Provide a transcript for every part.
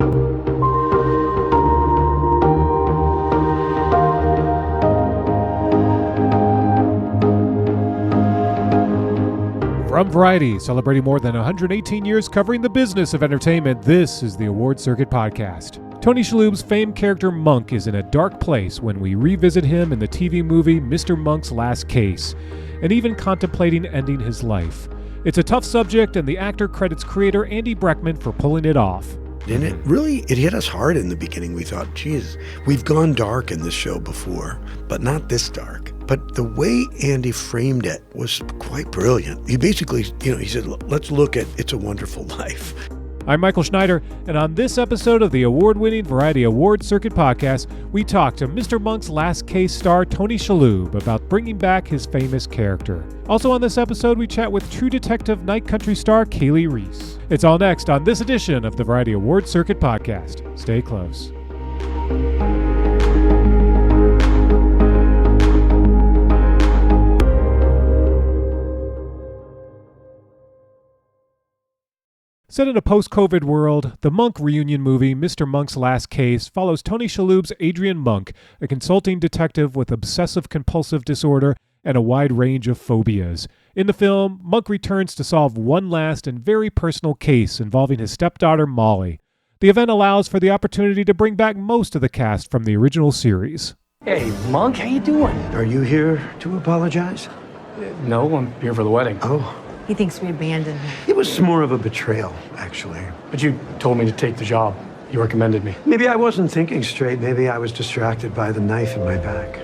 From Variety, celebrating more than 118 years covering the business of entertainment, this is the Award Circuit Podcast. Tony Shalhoub's famed character Monk is in a dark place when we revisit him in the TV movie Mr. Monk's Last Case, and even contemplating ending his life. It's a tough subject, and the actor credits creator Andy Breckman for pulling it off. And it hit us hard in the beginning. We thought, geez, we've gone dark in this show before, but not this dark. But the way Andy framed it was quite brilliant. He basically, he said, let's look at It's a Wonderful Life. I'm Michael Schneider, and on this episode of the award-winning Variety Award Circuit Podcast, we talk to Mr. Monk's Last Case star Tony Shalhoub about bringing back his famous character. Also on this episode, we chat with True Detective Night Country star Kali Reis. It's all next on this edition of the Variety Award Circuit Podcast. Stay close. Set in a post-COVID world, the Monk reunion movie, Mr. Monk's Last Case, follows Tony Shalhoub's Adrian Monk, a consulting detective with obsessive-compulsive disorder and a wide range of phobias. In the film, Monk returns to solve one last and very personal case involving his stepdaughter, Molly. The event allows for the opportunity to bring back most of the cast from the original series. Hey, Monk, how you doing? Are you here to apologize? No, I'm here for the wedding. Oh, He thinks we abandoned him. it was more of a betrayal, actually. But you told me to take the job. You recommended me. Maybe I wasn't thinking straight. Maybe I was distracted by the knife in my back.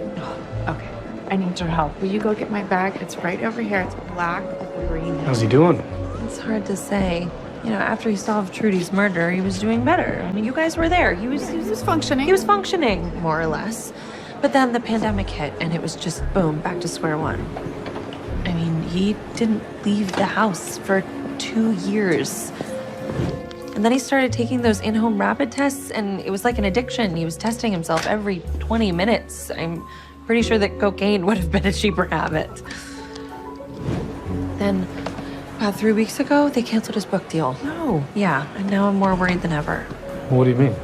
Okay, I need your help. Will you go get my bag? It's right over here. It's black with green. How's he doing? It's hard to say. After he solved Trudy's murder, he was doing better. I mean, you guys were there. He was functioning. He was functioning, more or less. But then the pandemic hit, and it was just, boom, back to square one. I mean, he didn't leave the house for 2 years. And then he started taking those in-home rapid tests, and it was like an addiction. He was testing himself every 20 minutes. I'm pretty sure that cocaine would have been a cheaper habit. Then, about 3 weeks ago, they canceled his book deal. No. Yeah, and now I'm more worried than ever. What do you mean?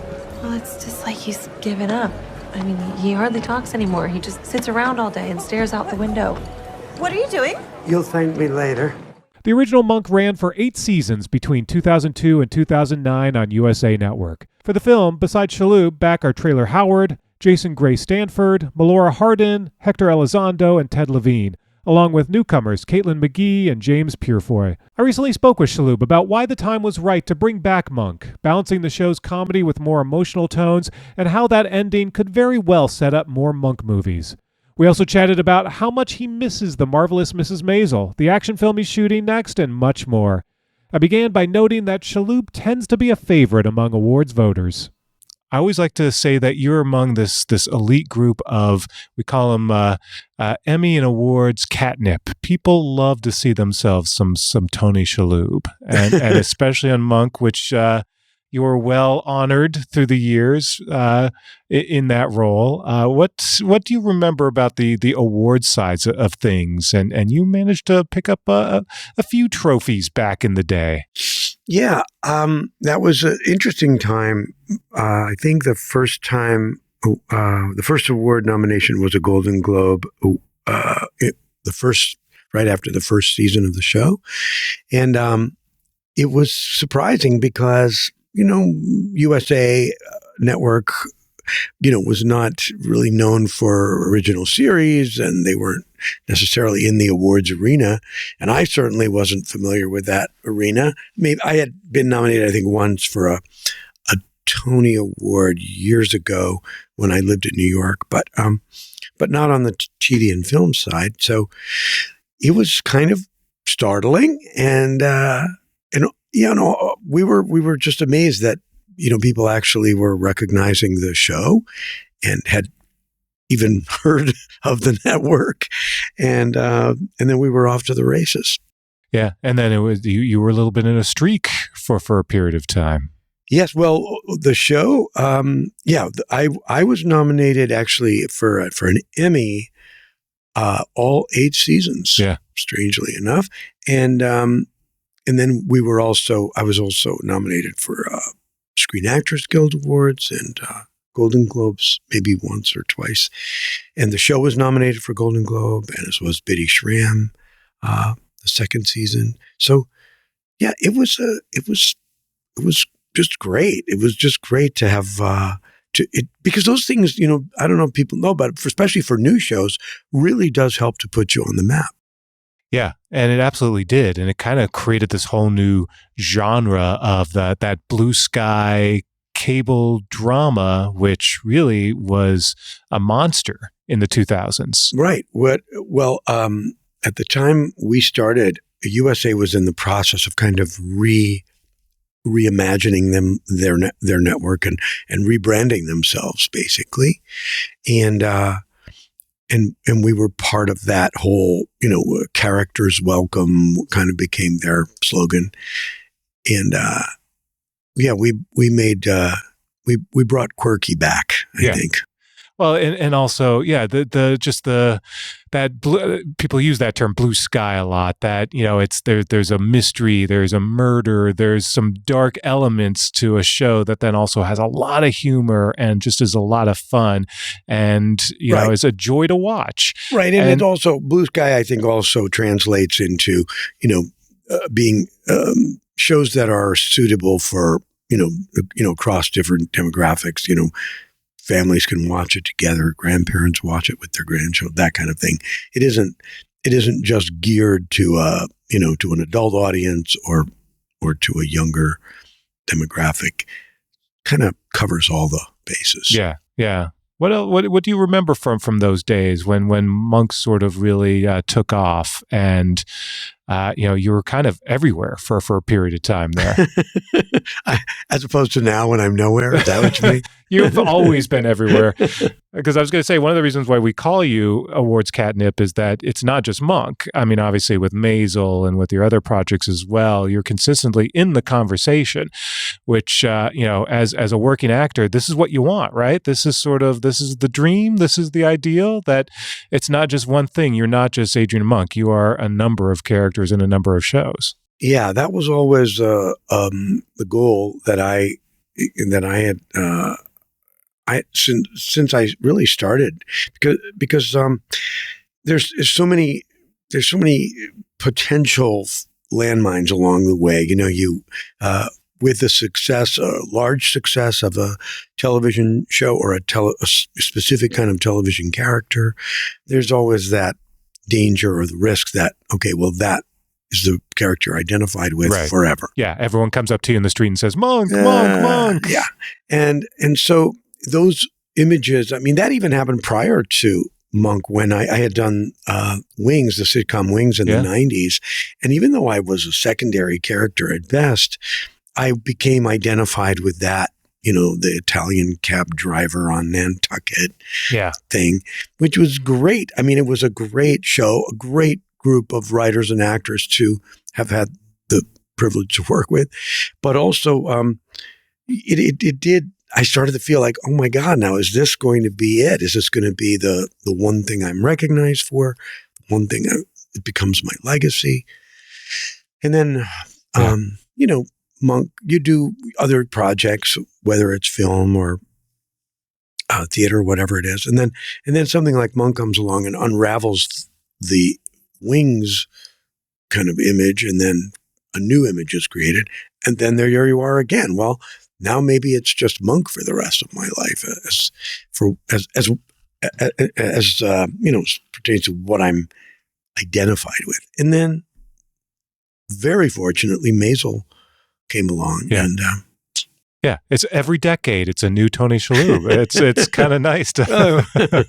Well, it's just like he's given up. I mean, he hardly talks anymore. He just sits around all day and stares out the window. What are you doing? You'll thank me later. The original Monk ran for 8 seasons between 2002 and 2009 on USA Network. For the film, besides Shalhoub, back are Traylor Howard, Jason Gray Stanford, Melora Hardin, Hector Elizondo, and Ted Levine, along with newcomers Caitlin McGee and James Purefoy. I recently spoke with Shalhoub about why the time was right to bring back Monk, balancing the show's comedy with more emotional tones, and how that ending could very well set up more Monk movies. We also chatted about how much he misses The Marvelous Mrs. Maisel, the action film he's shooting next, and much more. I began by noting that Shalhoub tends to be a favorite among awards voters. I always like to say that you're among this elite group of, we call them Emmy and awards catnip. People love to see themselves some Tony Shalhoub, and especially on Monk, which you were well honored through the years in that role. What do you remember about the award sides of things? And you managed to pick up a few trophies back in the day. Yeah, that was an interesting time. I think the first award nomination was a Golden Globe, right after the first season of the show. And it was surprising because, USA Network, was not really known for original series, and they weren't necessarily in the awards arena. And I certainly wasn't familiar with that arena. Maybe I had been nominated, I think, once for a Tony Award years ago when I lived in New York, but not on the TV and film side. So it was kind of startling, and we were just amazed that people actually were recognizing the show and had even heard of the network, and then we were off to the races. Yeah, and then it was you were a little bit in a streak for a period of time. Yes, well, the show, I was nominated actually for an Emmy, all 8 seasons. Yeah, strangely enough, and then I was also nominated for Screen Actors Guild Awards and Golden Globes maybe once or twice. And the show was nominated for Golden Globe, and as was Biddy Schramm, the second season. So, yeah, it was just great. It was just great to have because those things, I don't know if people know, but especially for new shows, really does help to put you on the map. Yeah, and it absolutely did. And it kind of created this whole new genre of that blue sky cable drama, which really was a monster in the 2000s. Right. Well, at the time we started, USA was in the process of kind of reimagining their network and rebranding themselves, basically. And we were part of that whole, characters welcome kind of became their slogan. And, we made, we brought quirky back, I think. Well, and also, people use that term blue sky a lot, that, there's a mystery, there's a murder, there's some dark elements to a show that then also has a lot of humor and just is a lot of fun and, is a joy to watch. Right. And it also, blue sky, I think, also translates into, being shows that are suitable for, across different demographics, families can watch it together, grandparents watch it with their grandchildren, that kind of thing. It isn't just geared to to an adult audience or to a younger demographic. Kind of covers all the bases. Yeah, yeah. What do you remember from those days when Monk sort of really took off and you were kind of everywhere for a period of time there? As opposed to now when I'm nowhere? Is that what you mean? You've always been everywhere. Because I was going to say, one of the reasons why we call you Awards Catnip is that it's not just Monk. I mean, obviously with Maisel and with your other projects as well, you're consistently in the conversation, which, as a working actor, this is what you want, right? This is the dream. This is the ideal, that it's not just one thing. You're not just Adrian Monk. You are a number of characters in a number of shows. Yeah, that was always the goal that I had since I really started, because there's so many potential landmines along the way. With the large success of a television show or a specific kind of television character, there's always that danger or the risk that, okay, well, that is the character identified with forever. Yeah, everyone comes up to you in the street and says, Monk, Monk. Yeah, and so those images, I mean, that even happened prior to Monk when I had done Wings, the sitcom Wings in the 90s. And even though I was a secondary character at best, I became identified with that, the Italian cab driver on Nantucket thing, which was great. I mean, it was a great show, a great group of writers and actors to have had the privilege to work with. But also, it did, I started to feel like, oh my God, now is this going to be it? Is this going to be the one thing I'm recognized for? One thing it becomes my legacy? And then, Monk, you do other projects, whether it's film or theater, whatever it is. And then something like Monk comes along and unravels the Wings kind of image, and then a new image is created. And then there you are again. Well, now maybe it's just Monk for the rest of my life, as pertains to what I'm identified with. And then, very fortunately, Maisel came along, and it's every decade it's a new Tony Shalhoub. It's kind of nice to.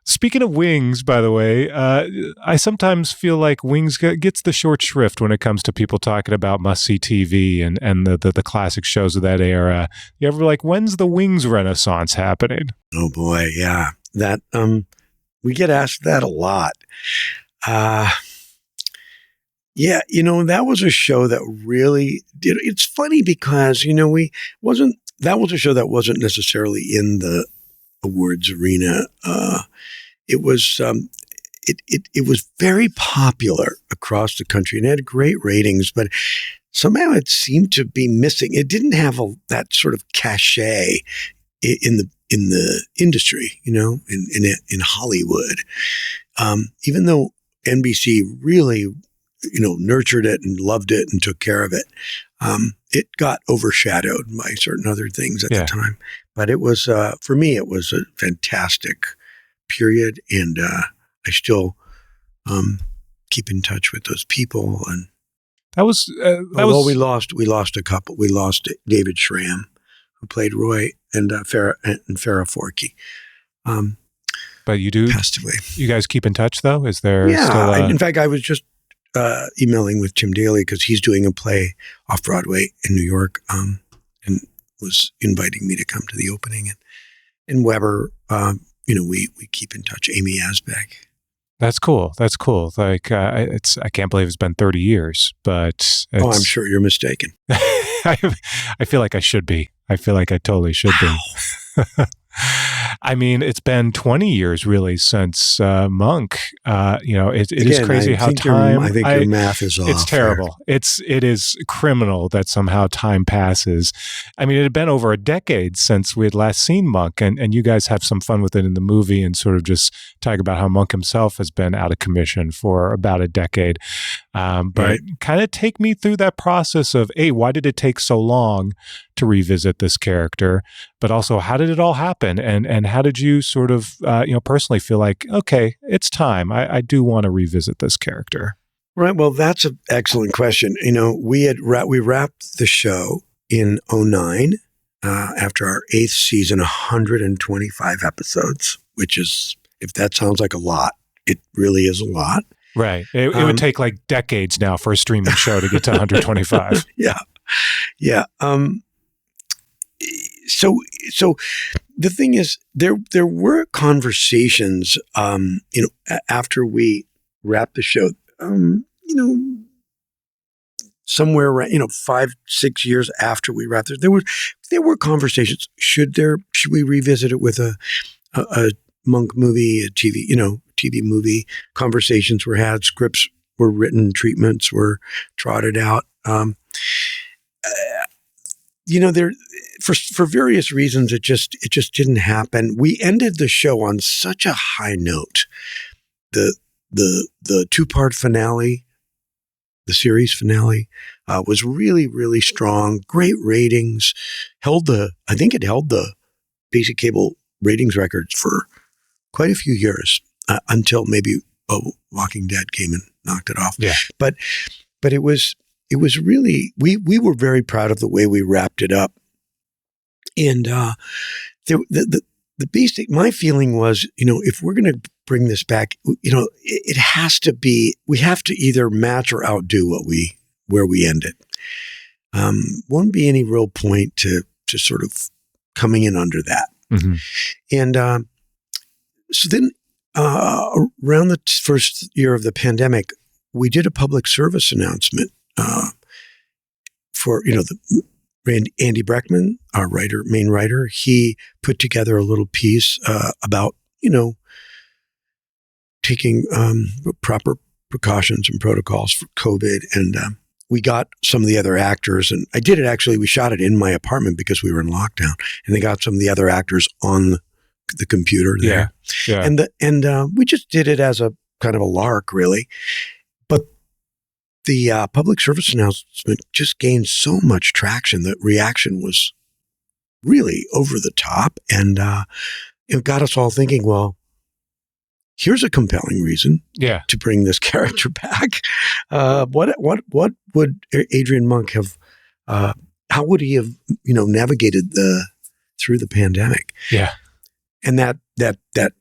Speaking of Wings, by the way, I sometimes feel like Wings gets the short shrift when it comes to people talking about must-see TV and the classic shows of that era. You ever when's the Wings renaissance happening? Oh boy, yeah. That we get asked that a lot. Yeah, that was a show that really did. It's funny because, that was a show that wasn't necessarily in the awards arena. It was it was very popular across the country and had great ratings, but somehow it seemed to be missing. It didn't have that sort of cachet in the industry, in Hollywood. Even though NBC really, nurtured it and loved it and took care of it, it got overshadowed by certain other things at the time. But it was, for me, it was a fantastic period, and I still keep in touch with those people. And we lost a couple. We lost David Schramm, who played Roy, and Farrah Forkey. But you do passed away. You guys keep in touch, though? Is there still in fact, I was just emailing with Tim Daly because he's doing a play off Broadway in New York, and was inviting me to come to the opening. And Weber, we keep in touch. Amy Asbeck. That's cool. That's cool. Like, I can't believe it's been 30 years, but I'm sure you're mistaken. I feel like I should be. I feel like I totally should be. I mean, it's been 20 years really since Monk. It is crazy how time. I think your math is off. It's terrible. It is criminal that somehow time passes. I mean, it had been over a decade since we had last seen Monk, and you guys have some fun with it in the movie and sort of just talk about how Monk himself has been out of commission for about a decade. But kind of take me through that process of, why did it take so long to revisit this character, but also how did it all happen, and how did you sort of personally feel like, okay, it's time, I do want to revisit this character? Right. Well, that's an excellent question. We wrapped the show in 2009 after our 8th season, 125 episodes, which is, if that sounds like a lot, it really is a lot. Right. It would take like decades now for a streaming show to get to 125. Yeah. So the thing is, there were conversations, after we wrapped the show, somewhere around, 5-6 years after we wrapped it, there were conversations. Should we revisit it with a Monk movie, a TV movie? Conversations were had, scripts were written, treatments were trotted out. For various reasons, it just didn't happen. We ended the show on such a high note. The 2-part finale, the series finale, was really, really strong. Great ratings. I think it held the basic cable ratings records for quite a few years, until maybe Walking Dead came and knocked it off. Yeah. But it was really, we were very proud of the way we wrapped it up. And the basic, my feeling was, if we're going to bring this back, it has to be, we have to either match or outdo where we ended. Won't be any real point to sort of coming in under that. Mm-hmm. And so then around the first year of the pandemic, we did a public service announcement for, Andy Breckman, our main writer. He put together a little piece about, taking proper precautions and protocols for COVID. And we got some of the other actors, and I did it actually, we shot it in my apartment because we were in lockdown, and they got some of the other actors on the computer there. Yeah. And we just did it as a kind of a lark, really. But the public service announcement just gained so much traction that reaction was really over the top, and it got us all thinking, well, here's a compelling reason to bring this character back. What would Adrian Monk have, how would he have, navigated through the pandemic? Yeah. And that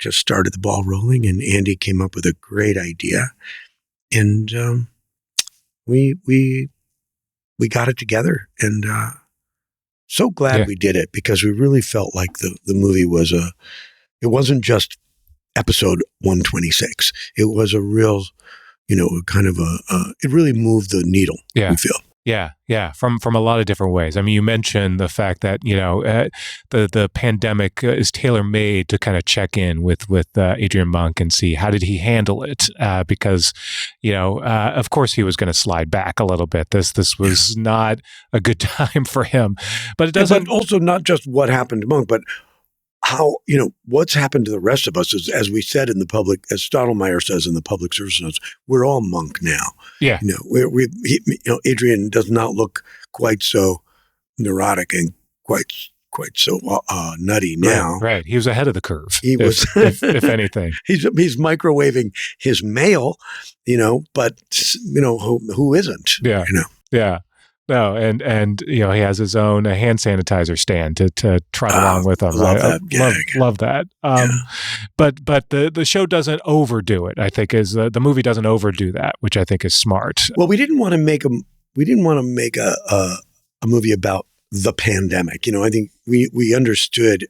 just started the ball rolling, and Andy came up with a great idea. And we got it together, and so glad we did it, because we really felt like the movie was it wasn't just episode 126. It was a real, kind of it really moved the needle, we feel. Yeah, from a lot of different ways. I mean, you mentioned the fact that the pandemic is tailor made to kind of check in with Adrian Monk and see how did he handle it, because of course he was going to slide back a little bit. This was not a good time for him, but it doesn't. But also not just what happened to Monk, but how, what's happened to the rest of us is, as we said in the public, as Stottlemyre says in the public service notes, we're all Monk now. Yeah. Adrian does not look quite so neurotic and quite so nutty now. Right. He was ahead of the curve. He was, if anything. He's microwaving his mail, but who isn't? Yeah. Yeah. No, and he has his own hand sanitizer stand to trot along with him. Love that. But the show doesn't overdo it. I think the movie doesn't overdo that, which I think is smart. Well, we didn't want to make a movie about the pandemic. I think we understood.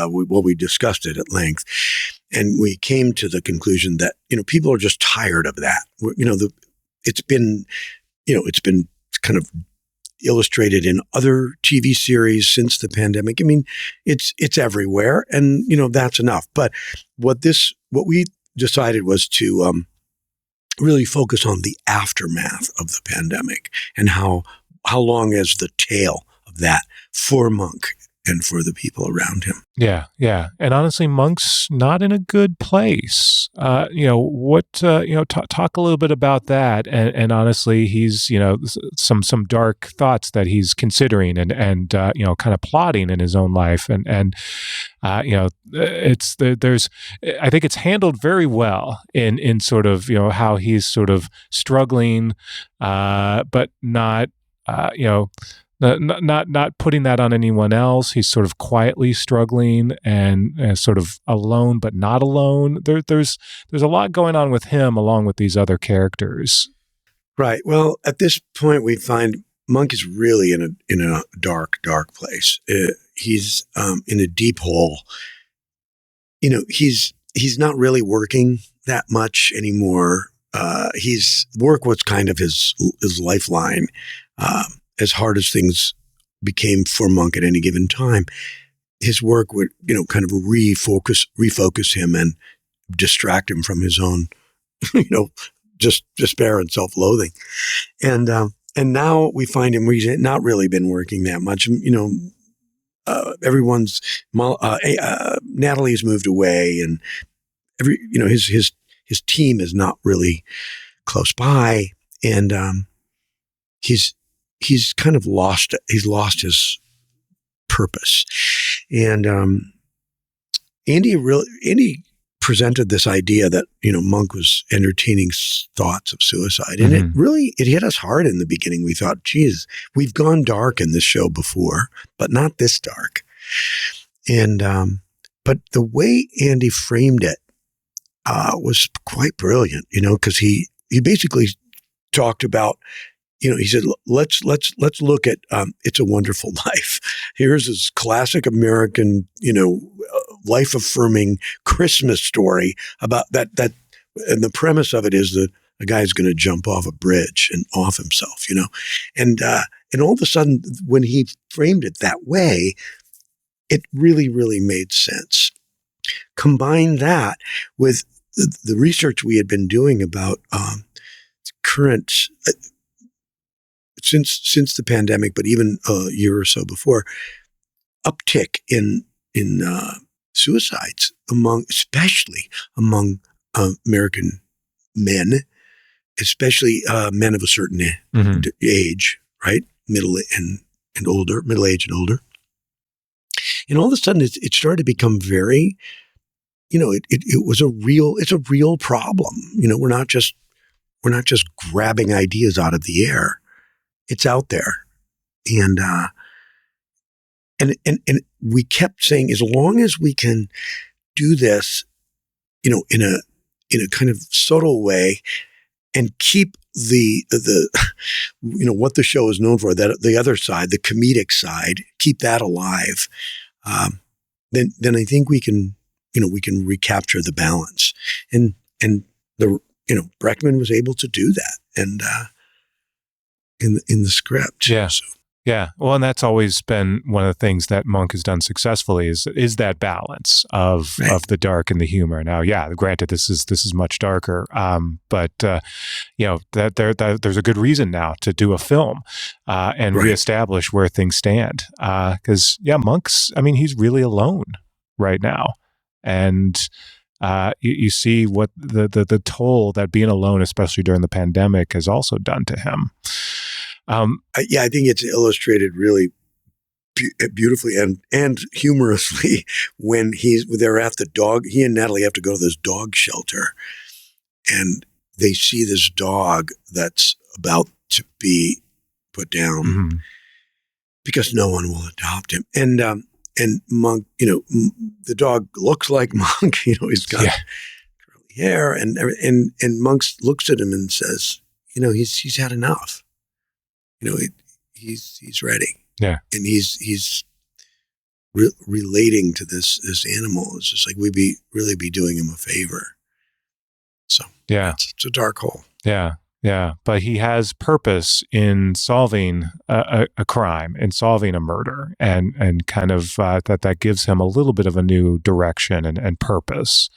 We discussed it at length, and we came to the conclusion that people are just tired of that. It's been kind of illustrated in other TV series since the pandemic. I mean, it's everywhere, and that's enough. But what we decided was to really focus on the aftermath of the pandemic and how long is the tail of that for Monk and for the people around him. Yeah. And honestly, Monk's not in a good place. Talk a little bit about that. And honestly, he's, some dark thoughts that he's considering and kind of plotting in his own life. I think it's handled very well in sort of, how he's sort of struggling, but not, not putting that on anyone else. He's sort of quietly struggling and sort of alone, but not alone. There's a lot going on with him along with these other characters. Right. Well, at this point, we find Monk is really in a dark place. He's in a deep hole. He's not really working that much anymore. Work was kind of his lifeline. As hard as things became for Monk at any given time, his work would, kind of refocus him and distract him from his own, just despair and self-loathing. And now we find him, he's not really been working that much. Natalie's moved away, and his team is not really close by. And, he's kind of lost it. He's lost his purpose. And Andy presented this idea that, Monk was entertaining thoughts of suicide. And it hit us hard in the beginning. We thought, geez, we've gone dark in this show before, but not this dark. And but the way Andy framed it was quite brilliant, because he basically talked about, he said, let's look at It's a Wonderful Life. Here's this classic American, life affirming Christmas story about that. And the premise of it is that a guy's going to jump off a bridge and off himself, and all of a sudden when he framed it that way, it really, really made sense. Combine that with the research we had been doing about current. Since the pandemic, but even a year or so before, uptick in suicides especially among American men, especially men of a certain age, right, middle age and older, and all of a sudden it started to become very, it's a real problem. We're not just grabbing ideas out of the air. It's out there. And we kept saying, as long as we can do this, in a kind of subtle way and keep the what the show is known for, that the other side, the comedic side, keep that alive, then I think we can recapture the balance. And Breckman was able to do that. And in the script. Yeah. So, Yeah. Well, and that's always been one of the things that Monk has done successfully is that balance of Right. of the dark and the humor. Now, yeah, granted, this is much darker, but that there's a good reason now to do a film and Right. reestablish where things stand. Because Monk's, I mean, he's really alone right now, and you see what the toll that being alone, especially during the pandemic, has also done to him. I think it's illustrated really beautifully and humorously when they're at the dog. He and Natalie have to go to this dog shelter, and they see this dog that's about to be put down Mm-hmm. because no one will adopt him. And Monk, the dog looks like Monk. He's got curly hair, and Monk looks at him and says, he's had enough. He's ready. Yeah. And he's relating to this animal. It's just like we'd really be doing him a favor. So Yeah. it's a dark hole. Yeah. Yeah. But he has purpose in solving a crime, in solving a murder, and kind of that gives him a little bit of a new direction and purpose.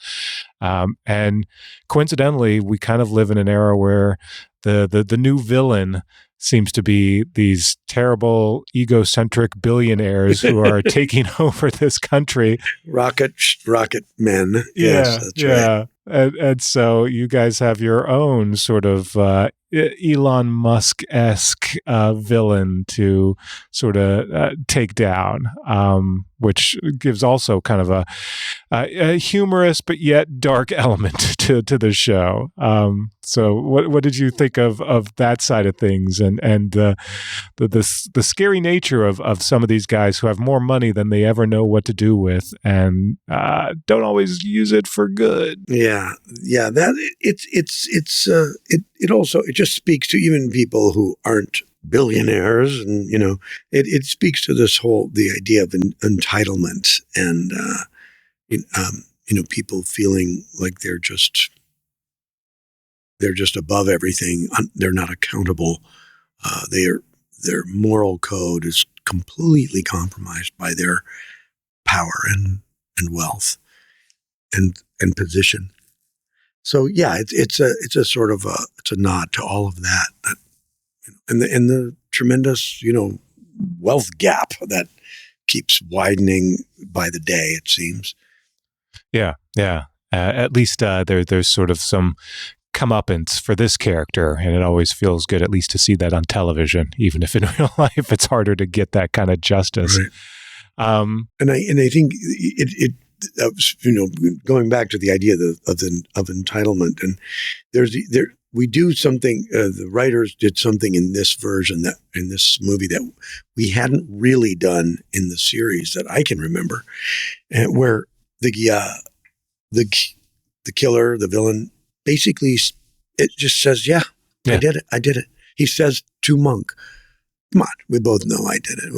And coincidentally, we kind of live in an era where the new villain seems to be these terrible, egocentric billionaires who are taking over this country. Rocket men. Yes, that's right. And so you guys have your own sort of Elon Musk-esque villain to sort of take down, which gives also kind of a humorous but yet dark element to the show. So what did you think of that side of things, and the scary nature of some of these guys who have more money than they ever know what to do with, and don't always use it for good? Yeah. That it also just speaks to even people who aren't billionaires, and it speaks to the idea of entitlement and people feeling like they're just above everything. They're not accountable. Their moral code is completely compromised by their power and wealth and position. So yeah, it's a sort of it's a nod to all of that, and the tremendous wealth gap that keeps widening by the day, it seems. Yeah. At least there's sort of some comeuppance for this character, and it always feels good at least to see that on television, even if in real life it's harder to get that kind of justice. Right. And I think it going back to the idea of entitlement, and we do something. The writers did something in this version, that in this movie, that we hadn't really done in the series that I can remember, and where the killer, the villain, basically it just says, "Yeah, I did it." He says to Monk, "Come on, we both know I did it."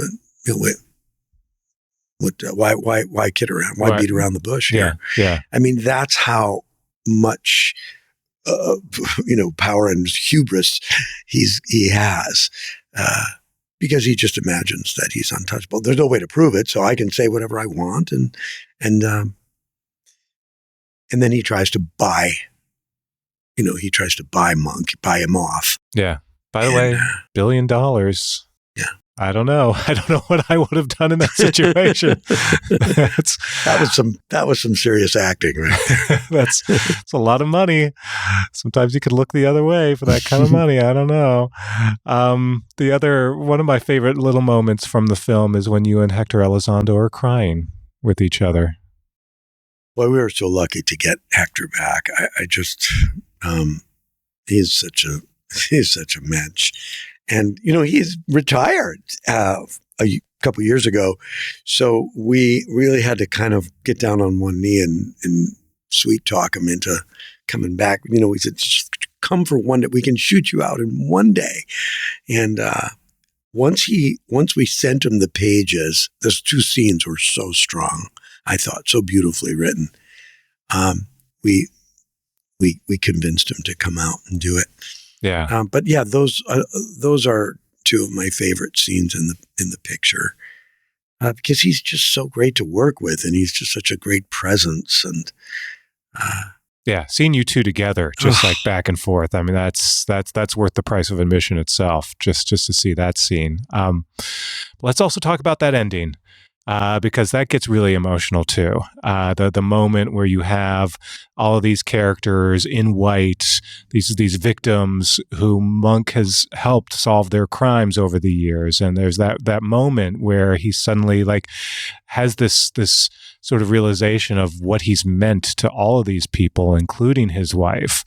Why kid around? Why beat around the bush here? Yeah. I mean, that's how much power and hubris he has, because he just imagines that he's untouchable. There's no way to prove it, so I can say whatever I want, and then he tries to buy. He tries to buy Monk, buy him off. Yeah. By the way, $1 billion. Yeah. I don't know what I would have done in that situation. That was some serious acting, right? That's a lot of money. Sometimes you could look the other way for that kind of money. I don't know. One of my favorite little moments from the film is when you and Hector Elizondo are crying with each other. Well, we were so lucky to get Hector back. I just, he's such a mensch. And, he's retired a couple years ago. So we really had to kind of get down on one knee and sweet talk him into coming back. We said, just come for one day. We can shoot you out in one day. And once we sent him the pages, those two scenes were so strong, I thought, so beautifully written. We convinced him to come out and do it. Yeah. But yeah, those are two of my favorite scenes in the picture, because he's just so great to work with, and he's just such a great presence. And yeah, seeing you two together, just like back and forth. I mean, that's worth the price of admission itself, just to see that scene. Let's also talk about that ending. Because that gets really emotional too. The moment where you have all of these characters in white, these victims who Monk has helped solve their crimes over the years, and there's that moment where he suddenly like has this sort of realization of what he's meant to all of these people, including his wife,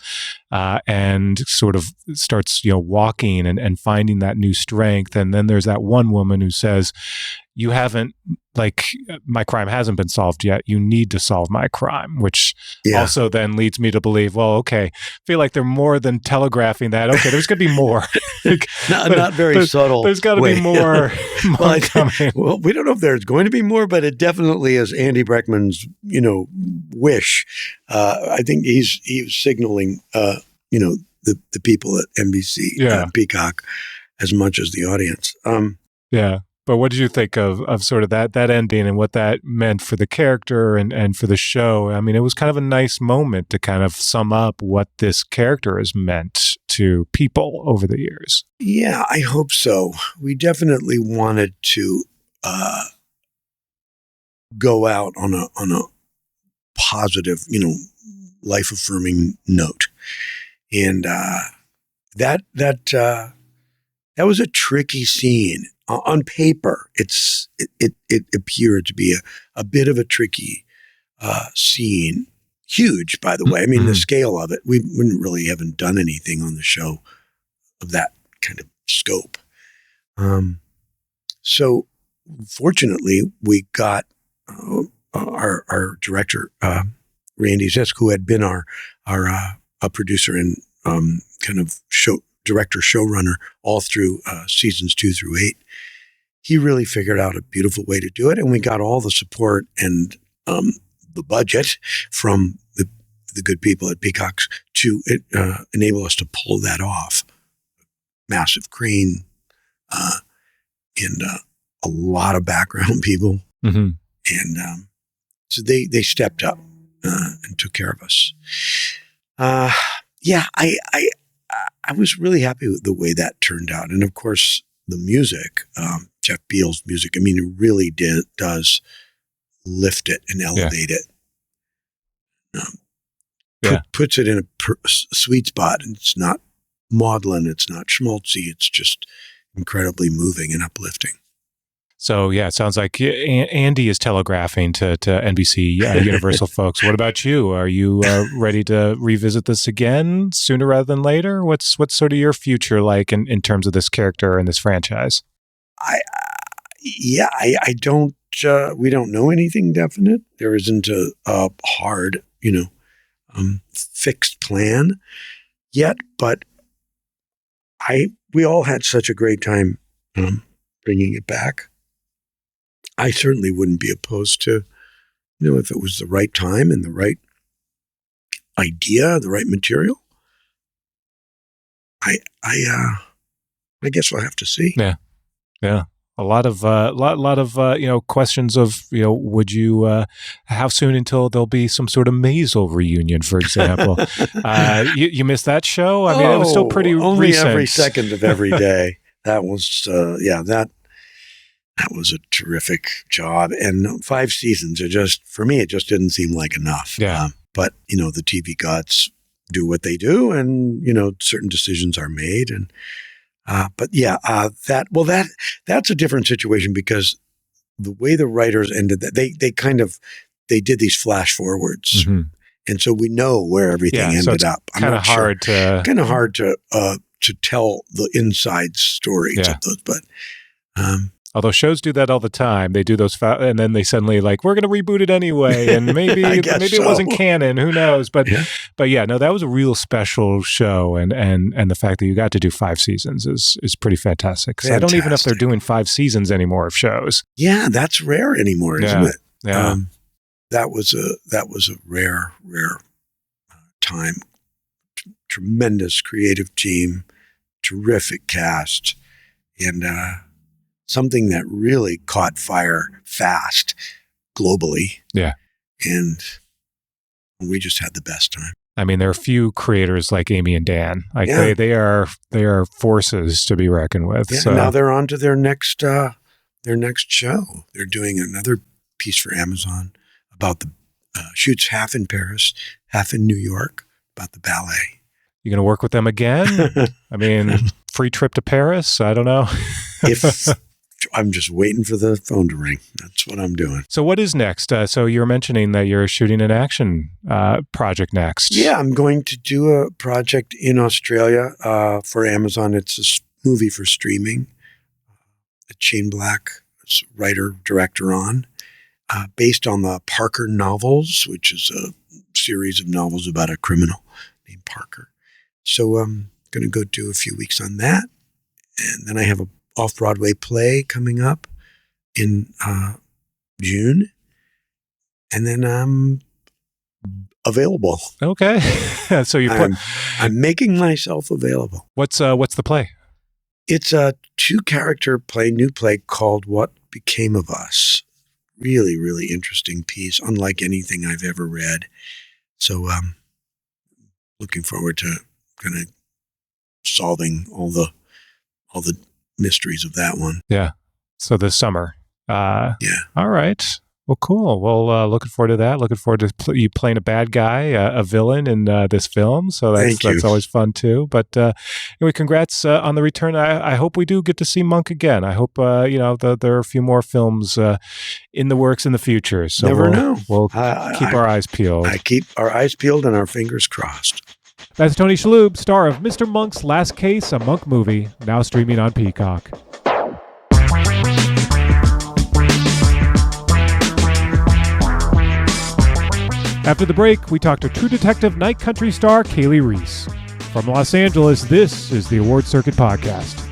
and sort of starts walking and finding that new strength. And then there's that one woman who says, you haven't, like, my crime hasn't been solved yet. You need to solve my crime, which also then leads me to believe, well, okay, I feel like they're more than telegraphing that. Okay, there's going to be more. Like, not very subtle. There's got to be more coming. Well, we don't know if there's going to be more, but it definitely is Andy Breckman's, wish. I think he was signaling, the people at NBC, Peacock, as much as the audience. Yeah. But what did you think of sort of that ending and what that meant for the character and for the show? I mean, it was kind of a nice moment to kind of sum up what this character has meant to people over the years. Yeah, I hope so. We definitely wanted to go out on a positive, life-affirming note, and that was a tricky scene. On paper, it appeared to be a bit of a tricky scene. Huge, by the way. I mean, the scale of it, we haven't done anything on the show of that kind of scope. So fortunately, we got our director, Randy Zisk, who had been our producer and kind of showrunner all through seasons 2 through 8. He really figured out a beautiful way to do it, and we got all the support and the budget from the good people at Peacock to enable us to pull that off. Massive crane and a lot of background people, and so they stepped up and took care of us. I was really happy with the way that turned out. And of course, the music, Jeff Beal's music, I mean, it really does lift it and elevate it. Puts it in a sweet spot. And it's not maudlin, it's not schmaltzy, it's just incredibly moving and uplifting. So, yeah, it sounds like Andy is telegraphing to NBC Universal folks. What about you? Are you ready to revisit this again sooner rather than later? What's sort of your future like in terms of this character and this franchise? I don't, we don't know anything definite. There isn't a hard, fixed plan yet, but we all had such a great time bringing it back. I certainly wouldn't be opposed to, if it was the right time and the right idea, the right material. I guess we'll have to see. Yeah. A lot of questions of would you how soon until there'll be some sort of Maisel reunion, for example? You missed that show? I mean, it was still pretty only recent. Every second of every day. That was that was a terrific job, and 5 seasons. For me, it just didn't seem like enough. Yeah. But the TV gods do what they do, and certain decisions are made, and. That's a different situation because the way the writers ended that, they did these flash forwards, and so we know where everything ended up. Kind of hard to tell the inside stories of those, but. Although shows do that all the time, they do those, and then they suddenly we're going to reboot it anyway, and maybe it wasn't canon. Who knows? But no, that was a real special show, and the fact that you got to do 5 seasons is pretty fantastic. So I don't even know if they're doing 5 seasons anymore of shows. Yeah, that's rare anymore, isn't it? Yeah, that was a rare time tremendous creative team, terrific cast, and something that really caught fire fast globally. Yeah. And we just had the best time. I mean, there are few creators like Amy and Dan. Like Yeah. they are forces to be reckoned with. Yeah, So now they're on to their next show. They're doing another piece for Amazon about the shoots half in Paris, half in New York, about the ballet. you going to work with them again? I mean, free trip to Paris? I don't know. If I'm just waiting for the phone to ring. That's what I'm doing. So what is next? So you're mentioning that you're shooting an action project next. Yeah, I'm going to do a project in Australia for Amazon. It's a movie for streaming. Shane Black is writer, director on, based on the Parker novels, which is a series of novels about a criminal named Parker. So I'm going to go do a few weeks on that. And then I have a off-Broadway play coming up in June. And then I'm available. Okay. So I'm making myself available. What's the play? It's a 2-character new play called What Became of Us. Really, really interesting piece, unlike anything I've ever read. So looking forward to kind of solving all the mysteries of that one. Yeah. So this summer. Yeah. All right. Well, cool. Well, looking forward to that. Looking forward to you playing a bad guy, a villain in this film. So that's always fun too. But anyway, congrats on the return. I hope we do get to see Monk again. I hope there are a few more films in the works in the future. So Never know. We'll keep our eyes peeled. I keep our eyes peeled and our fingers crossed. That's Tony Shalhoub, star of Mr. Monk's Last Case, a Monk movie, now streaming on Peacock. After the break, we talk to True Detective Night Country star Kali Reis. From Los Angeles, this is the Award Circuit Podcast.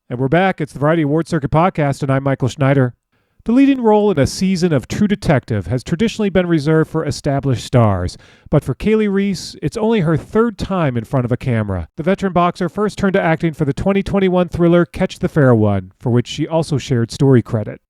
And we're back. It's the Variety Award Circuit Podcast, and I'm Michael Schneider. The leading role in a season of True Detective has traditionally been reserved for established stars, but for Kali Reis, it's only her third time in front of a camera. The veteran boxer first turned to acting for the 2021 thriller Catch the Fair One, for which she also shared story credit.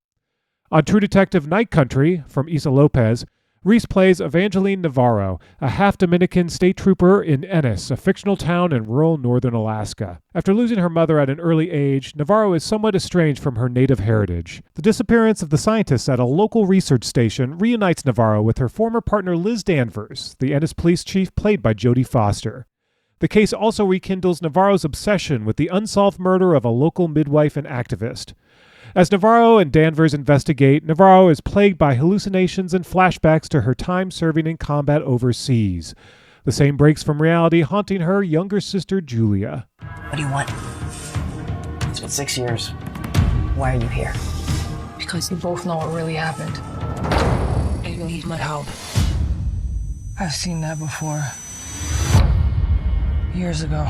On True Detective Night Country, from Issa Lopez, Reis plays Evangeline Navarro, a half-Dominican state trooper in Ennis, a fictional town in rural northern Alaska. After losing her mother at an early age, Navarro is somewhat estranged from her native heritage. The disappearance of the scientists at a local research station reunites Navarro with her former partner Liz Danvers, the Ennis police chief played by Jodie Foster. The case also rekindles Navarro's obsession with the unsolved murder of a local midwife and activist. As Navarro and Danvers investigate, Navarro is plagued by hallucinations and flashbacks to her time serving in combat overseas. The same breaks from reality haunting her younger sister, Julia. What do you want? It's been 6 years. Why are you here? Because you both know what really happened. And you need my help. I've seen that before. Years ago.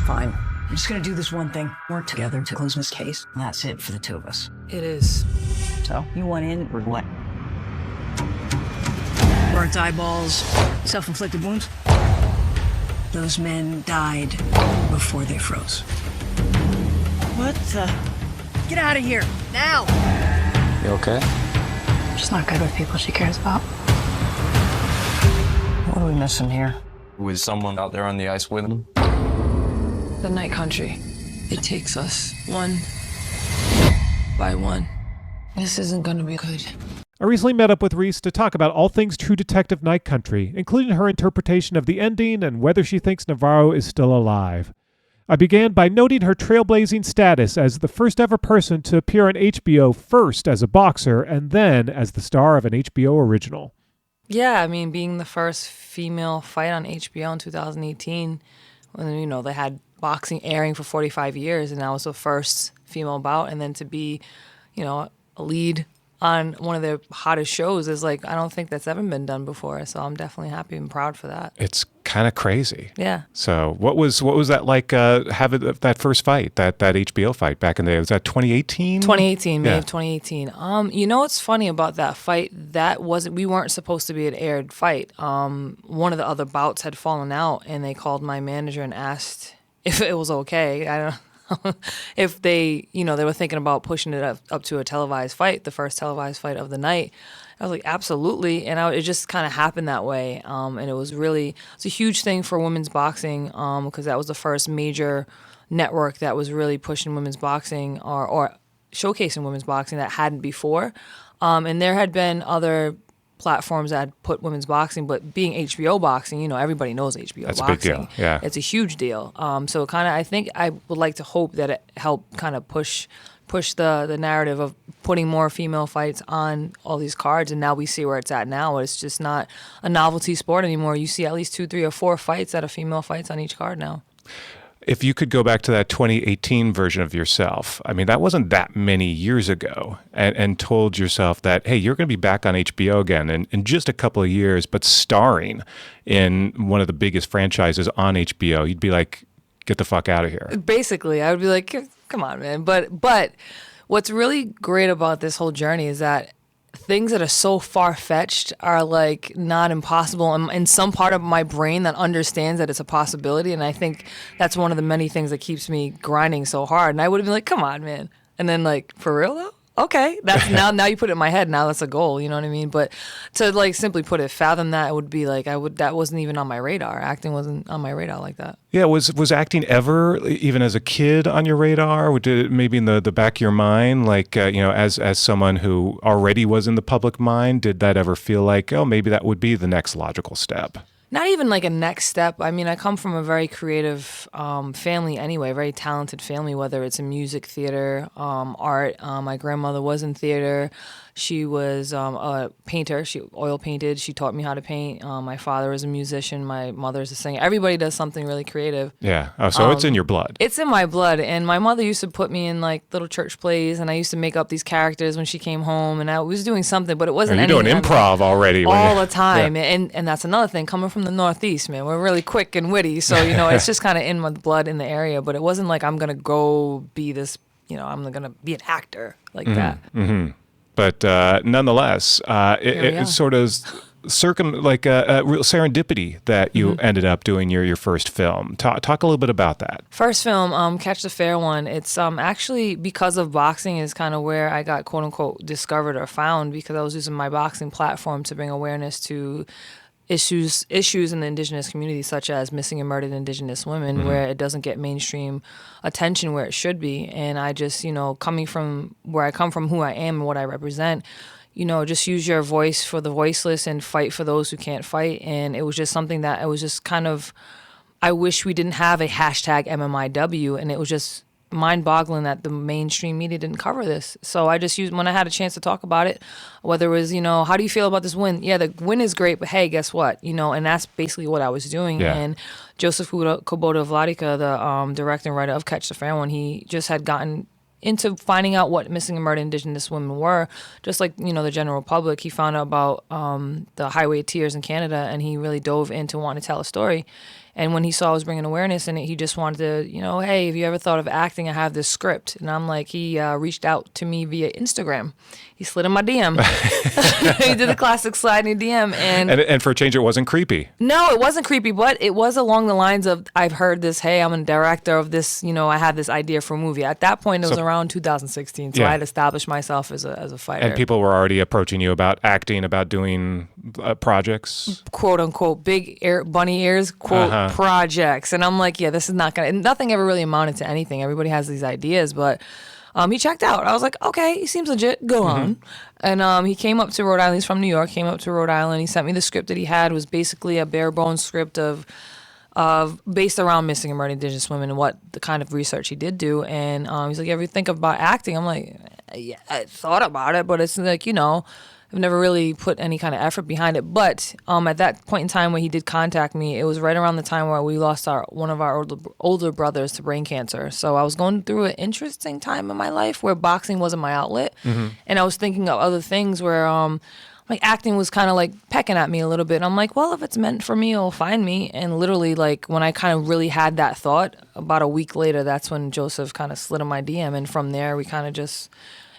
Fine. I'm just gonna do this one thing. Work together to close this case, and that's it for the two of us. It is. So, you want in or what? Burnt eyeballs, self-inflicted wounds. Those men died before they froze. What the? Get out of here, now! You okay? She's not good with people she cares about. What are we missing here? With someone out there on the ice with him? The Night Country. It takes us one by one. This isn't gonna be good. I recently met up with Reis to talk about all things True Detective Night Country, including her interpretation of the ending and whether she thinks Navarro is still alive. I began by noting her trailblazing status as the first ever person to appear on HBO first as a boxer and then as the star of an HBO original. Yeah, I mean, being the first female fight on HBO in 2018, when, they had boxing airing for 45 years, and that was the first female bout, and then to be, a lead on one of the hottest shows is I don't think that's ever been done before, so I'm definitely happy and proud for that. It's kind of crazy. Yeah. So what was that like, having that first fight, that HBO fight back in the day? Was that 2018? 2018, May of 2018. You know what's funny about that fight? We weren't supposed to be an aired fight. One of the other bouts had fallen out, and they called my manager and asked if it was okay. I don't know. If they were thinking about pushing it up to a televised fight, the first televised fight of the night. I was like, absolutely. And it just kind of happened that way. And it's a huge thing for women's boxing, because that was the first major network that was really pushing women's boxing or showcasing women's boxing that hadn't before. And there had been other platforms that had put women's boxing, but being HBO boxing, everybody knows HBO That's boxing. a big deal. Yeah. It's a huge deal. So kind of, I think I would like to hope that it helped kind of push the narrative of putting more female fights on all these cards, and now we see where it's at now. It's just not a novelty sport anymore. You see at least 2, 3, or 4 fights that are female fights on each card now. If you could go back to that 2018 version of yourself, I mean, that wasn't that many years ago, and told yourself that, hey, you're going to be back on HBO again in just a couple of years, but starring in one of the biggest franchises on HBO, you'd be like, get the fuck out of here. Basically, I would be like, come on, man. But what's really great about this whole journey is that things that are so far-fetched are like not impossible. And in some part of my brain that understands that it's a possibility. And I think that's one of the many things that keeps me grinding so hard. And I would have been like, come on, man. And then like, for real though? Okay, that's now you put it in my head. Now that's a goal, you know what I mean? But to like simply put it, fathom that, it would be like that wasn't even on my radar. Acting wasn't on my radar like that. Yeah, was acting ever, even as a kid, on your radar? Did it maybe in the back of your mind, like as someone who already was in the public mind, did that ever feel like, oh, maybe that would be the next logical step? Not even like a next step. I mean, I come from a very creative family anyway, very talented family, whether it's in music, theater, art. My grandmother was in theater. She was a painter. She oil painted. She taught me how to paint. My father is a musician. My mother is a singer. Everybody does something really creative. Yeah. Oh, so it's in your blood. It's in my blood. And my mother used to put me in like little church plays, and I used to make up these characters when she came home, and I was doing something, but it wasn't anything. You're doing improv already. All the time. Yeah. And that's another thing. Coming from the Northeast, man, we're really quick and witty. So, it's just kind of in my blood in the area, but it wasn't like I'm going to go be this, I'm going to be an actor like that. Mm-hmm. But nonetheless, it's sort of like a real serendipity that you ended up doing your first film. Talk a little bit about that. First film, Catch the Fair One. It's actually because of boxing is kind of where I got quote unquote discovered or found, because I was using my boxing platform to bring awareness to issues in the indigenous community, such as missing and murdered indigenous women, where it doesn't get mainstream attention where it should be. And I just, coming from where I come from, who I am and what I represent, just use your voice for the voiceless and fight for those who can't fight. And it was just something that it was just kind of, I wish we didn't have a hashtag MMIW, and it was just mind-boggling that the mainstream media didn't cover this. So I just used, when I had a chance to talk about it, whether it was, how do you feel about this win? Yeah, the win is great, but hey, guess what? And that's basically what I was doing. Yeah. And Joseph Kubota Vladica, the director and writer of Catch the Fair One, he just had gotten into finding out what missing and murdered indigenous women were, just like, the general public. He found out about the Highway of Tears in Canada, and he really dove into wanting to tell a story. And when he saw I was bringing awareness in it, he just wanted to, hey, have you ever thought of acting? I have this script. And I'm like, he reached out to me via Instagram. He slid in my DM. He did the classic sliding DM. And for a change, it wasn't creepy. No, it wasn't creepy, but it was along the lines of, I've heard this, hey, I'm a director of this, I had this idea for a movie. At that point, it was around 2016. So I had established myself as a fighter. And people were already approaching you about acting, about doing projects. Quote unquote, bunny ears, quote, projects. And I'm like, yeah, this is not nothing ever really amounted to anything. Everybody has these ideas, but he checked out. I was like, okay, he seems legit. Go on. And he came up to Rhode Island. He's from New York. Came up to Rhode Island. He sent me the script that he had. It was basically a bare bones script of based around missing and murdered indigenous women and what the kind of research he did do. And he's like, ever think about acting? I'm like, yeah, I thought about it, but it's like, I've never really put any kind of effort behind it. But at that point in time when he did contact me, it was right around the time where we lost one of our older brothers to brain cancer. So I was going through an interesting time in my life where boxing wasn't my outlet. And I was thinking of other things where like acting was kind of like pecking at me a little bit. And I'm like, well, if it's meant for me, it'll find me. And literally, like when I kind of really had that thought, about a week later, that's when Joseph kind of slid in my DM, and from there we kind of just.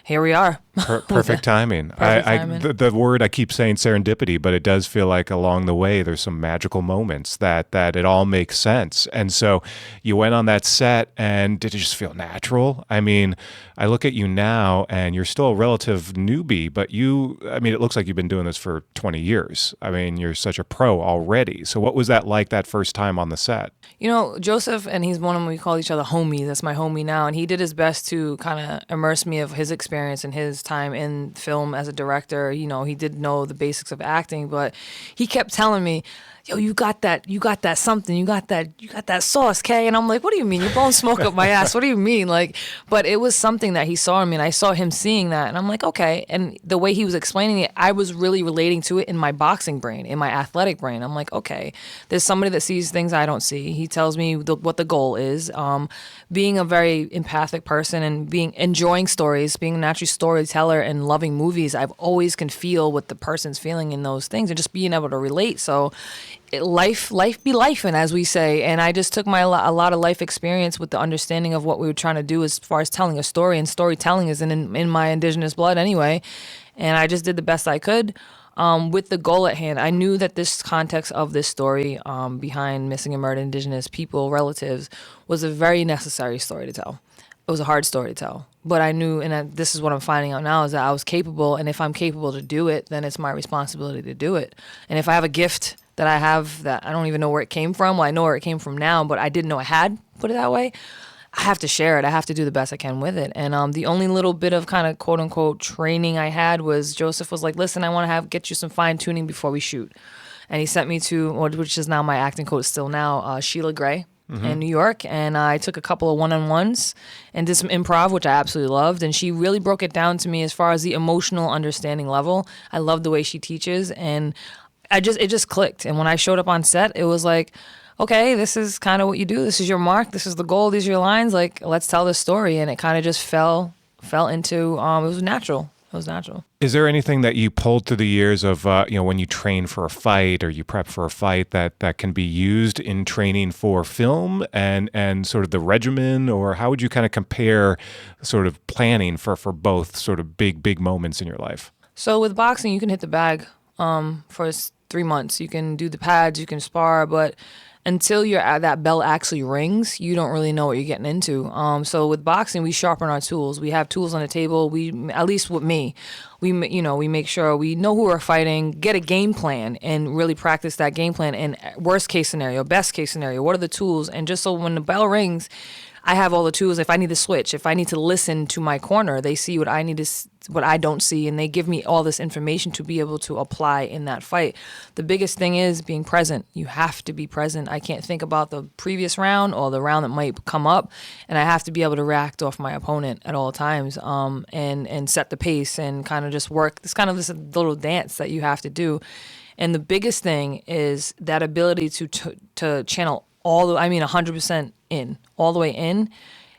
Here we are. Perfect timing. Timing. The word I keep saying serendipity, but it does feel like along the way there's some magical moments that it all makes sense. And so you went on that set, and did it just feel natural? I mean, I look at you now, and you're still a relative newbie, but it looks like you've been doing this for 20 years. I mean, you're such a pro already. So what was that like that first time on the set? You know, Joseph, and he's one of them, we call each other homie. That's my homie now. And he did his best to kind of immerse me of his experience and his time in film as a director. You know, he did know the basics of acting, but he kept telling me, yo, you got that something, you got that sauce, Kay. And I'm like, what do you mean? You're blowing smoke up my ass. What do you mean? Like, but it was something that he saw in me, and I saw him seeing that. And I'm like, okay. And the way he was explaining it, I was really relating to it in my boxing brain, in my athletic brain. I'm like, okay, there's somebody that sees things I don't see. He tells me what the goal is. Being a very empathic person and enjoying stories, being a natural storyteller and loving movies, I've always can feel what the person's feeling in those things and just being able to relate. So life be lifing, as we say. And I just took a lot of life experience with the understanding of what we were trying to do as far as telling a story, and storytelling is in my indigenous blood anyway. And I just did the best I could with the goal at hand. I knew that this context of this story behind missing and murdered indigenous people, relatives, was a very necessary story to tell. It was a hard story to tell. But I knew, and this is what I'm finding out now, is that I was capable, and if I'm capable to do it, then it's my responsibility to do it. And if I have a gift that I have that I don't even know where it came from. Well, I know where it came from now, but I didn't know I had, put it that way. I have to share it. I have to do the best I can with it. And the only little bit of kind of quote unquote training I had was Joseph was like, listen, I want to get you some fine tuning before we shoot. And he sent me to, which is now my acting coach still now, Sheila Gray. In New York, and I took a couple of one-on-ones and did some improv, which I absolutely loved, and she really broke it down to me as far as the emotional understanding level. I love the way she teaches, and it just clicked. And when I showed up on set, it was like, okay, this is kind of what you do. This is your mark. This is the goal. These are your lines. Like, let's tell this story. And it kind of just fell into, it was natural. It was natural. Is there anything that you pulled through the years of, when you train for a fight or you prep for a fight that can be used in training for film and sort of the regimen? Or how would you kind of compare sort of planning for both sort of big moments in your life? So with boxing, you can hit the bag for 3 months. You can do the pads, you can spar, but until that bell actually rings, you don't really know what you're getting into. So with boxing, we sharpen our tools. We have tools on the table. At least with me, we make sure we know who we're fighting, get a game plan, and really practice that game plan. And worst case scenario, best case scenario, what are the tools? And just so when the bell rings, I have all the tools. If I need to switch, if I need to listen to my corner, they see what I need to, what I don't see, and they give me all this information to be able to apply in that fight. The biggest thing is being present. You have to be present. I can't think about the previous round or the round that might come up, and I have to be able to react off my opponent at all times, and set the pace and kind of just work. It's kind of this little dance that you have to do. And the biggest thing is that ability to channel 100% in, all the way in,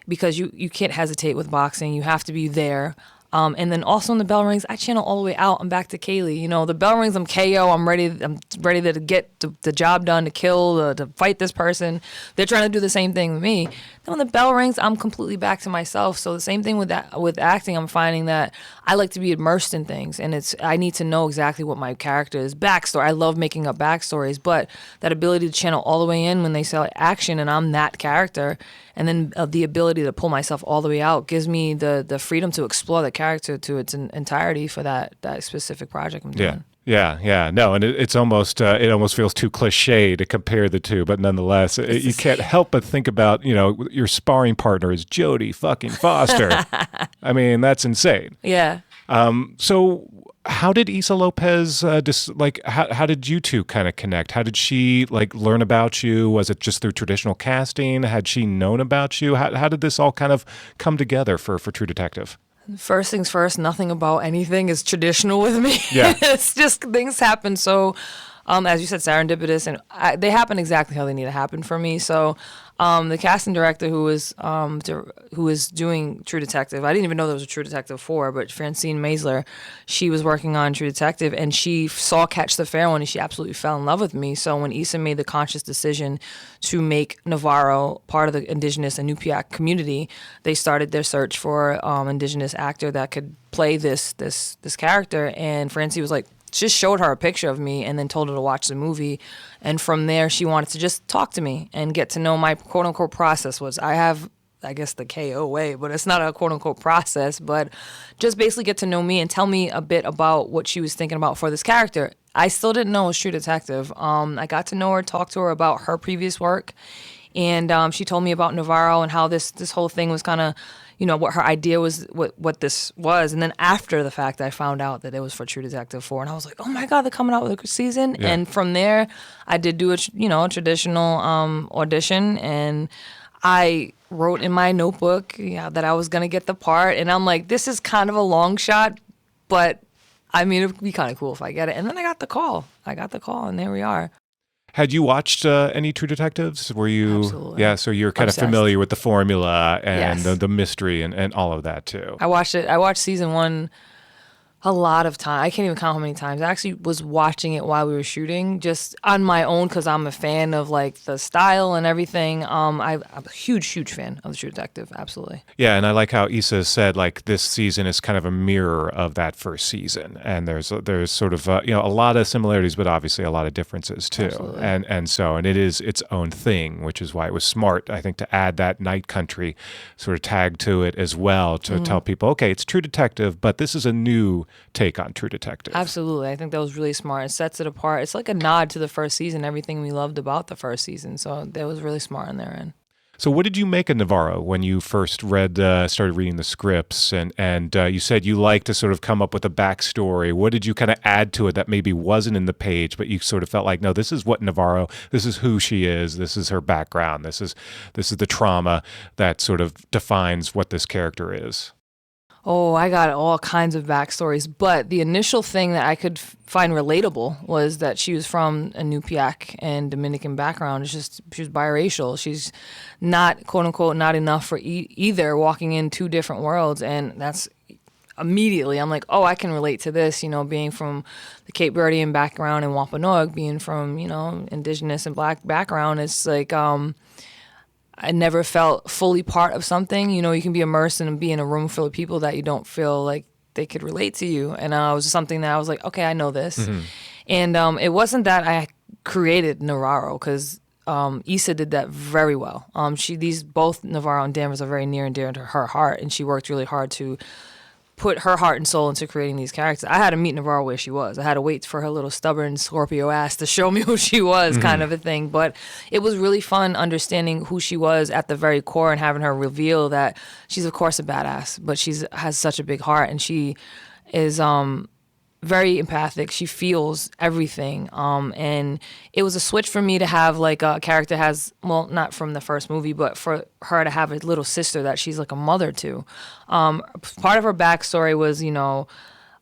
because you can't hesitate with boxing. You have to be there. And then also when the bell rings, I channel all the way out. I'm back to Kaylee. The bell rings, I'm KO. I'm ready to get the job done, to kill, to fight this person. They're trying to do the same thing with me. Then when the bell rings, I'm completely back to myself. So the same thing with acting. I'm finding that I like to be immersed in things, and I need to know exactly what my character is. Backstory. I love making up backstories, but that ability to channel all the way in when they say action, and I'm that character, and then the ability to pull myself all the way out gives me the freedom to explore the character to its entirety for that specific project I'm doing. Yeah. No, and it almost feels too cliche to compare the two, but nonetheless, you can't help but think about, your sparring partner is Jodie fucking Foster. I mean, that's insane. Yeah. So how did Issa Lopez, how did you two kind of connect? How did she learn about you? Was it just through traditional casting? Had she known about you? How did this all kind of come together for True Detective? First things first, nothing about anything is traditional with me. Yeah. It's just things happen. So As you said, serendipitous, and they happen exactly how they need to happen for me. So, the casting director who was doing True Detective, I didn't even know there was a True Detective 4, but Francine Maisler, she was working on True Detective, and she saw Catch the Fair One, and she absolutely fell in love with me. So when Issa made the conscious decision to make Navarro part of the indigenous Inupiaq community, they started their search for indigenous actor that could play this character, and Francine was like, just showed her a picture of me and then told her to watch the movie. And from there, she wanted to just talk to me and get to know my quote unquote process was I have, I guess, the KO way, but it's not a quote unquote process, but just basically get to know me and tell me a bit about what she was thinking about for this character. I still didn't know it was True Detective. I got to know her, talk to her about her previous work. And she told me about Navarro and how this whole thing was kind of, what her idea was, what this was. And then after the fact, I found out that it was for True Detective 4. And I was like, oh my God, they're coming out with a season. Yeah. And from there, I did do a traditional audition. And I wrote in my notebook that I was going to get the part. And I'm like, this is kind of a long shot, but I mean, it'd be kind of cool if I get it. And then I got the call. And there we are. Had you watched any True Detectives? Were you? Absolutely. Yeah, so you're kind Obsessed. of familiar with the formula and Yes. the mystery and all of that too. I watched it. I watched season 1 a lot of time. I can't even count how many times. I actually was watching it while we were shooting, just on my own because I'm a fan of like the style and everything. I'm a huge fan of the True Detective. Absolutely. Yeah, and I like how Issa said like this season is kind of a mirror of that first season, and there's sort of a lot of similarities, but obviously a lot of differences too. Absolutely. And it is its own thing, which is why it was smart, I think, to add that night country sort of tag to it as well to tell people, okay, it's True Detective, but this is a new take on True Detective. Absolutely. I think that was really smart. It sets it apart. It's like a nod to the first season, everything we loved about the first season. So that was really smart on their end. So what did you make of Navarro when you first started reading the scripts? And you said you like to sort of come up with a backstory. What did you kind of add to it that maybe wasn't in the page, but you sort of felt like, no, this is what Navarro, this is who she is, this is her background, this is the trauma that sort of defines what this character is? Oh, I got all kinds of backstories, but the initial thing that I could find relatable was that she was from a Inupiaq and Dominican background. It's just she was biracial. She's not, quote unquote, not enough for either, walking in two different worlds, and that's immediately I'm like, oh, I can relate to this. Being from the Cape Verdean background and Wampanoag, being from indigenous and black background, it's like I never felt fully part of something. You can be immersed and be in a room full of people that you don't feel like they could relate to you. And it was something that I was like, okay, I know this. Mm-hmm. And it wasn't that I created Navarro, because Issa did that very well. Both Navarro and Danvers are very near and dear to her heart, and she worked really hard to put her heart and soul into creating these characters. I had to meet Navarro where she was. I had to wait for her little stubborn Scorpio ass to show me who she was, kind of a thing. But it was really fun understanding who she was at the very core and having her reveal that she's, of course, a badass, but she has such a big heart, and she is very empathic. She feels everything. And it was a switch for me to have like a character not from the first movie, but for her to have a little sister that she's like a mother to. Part of her backstory was,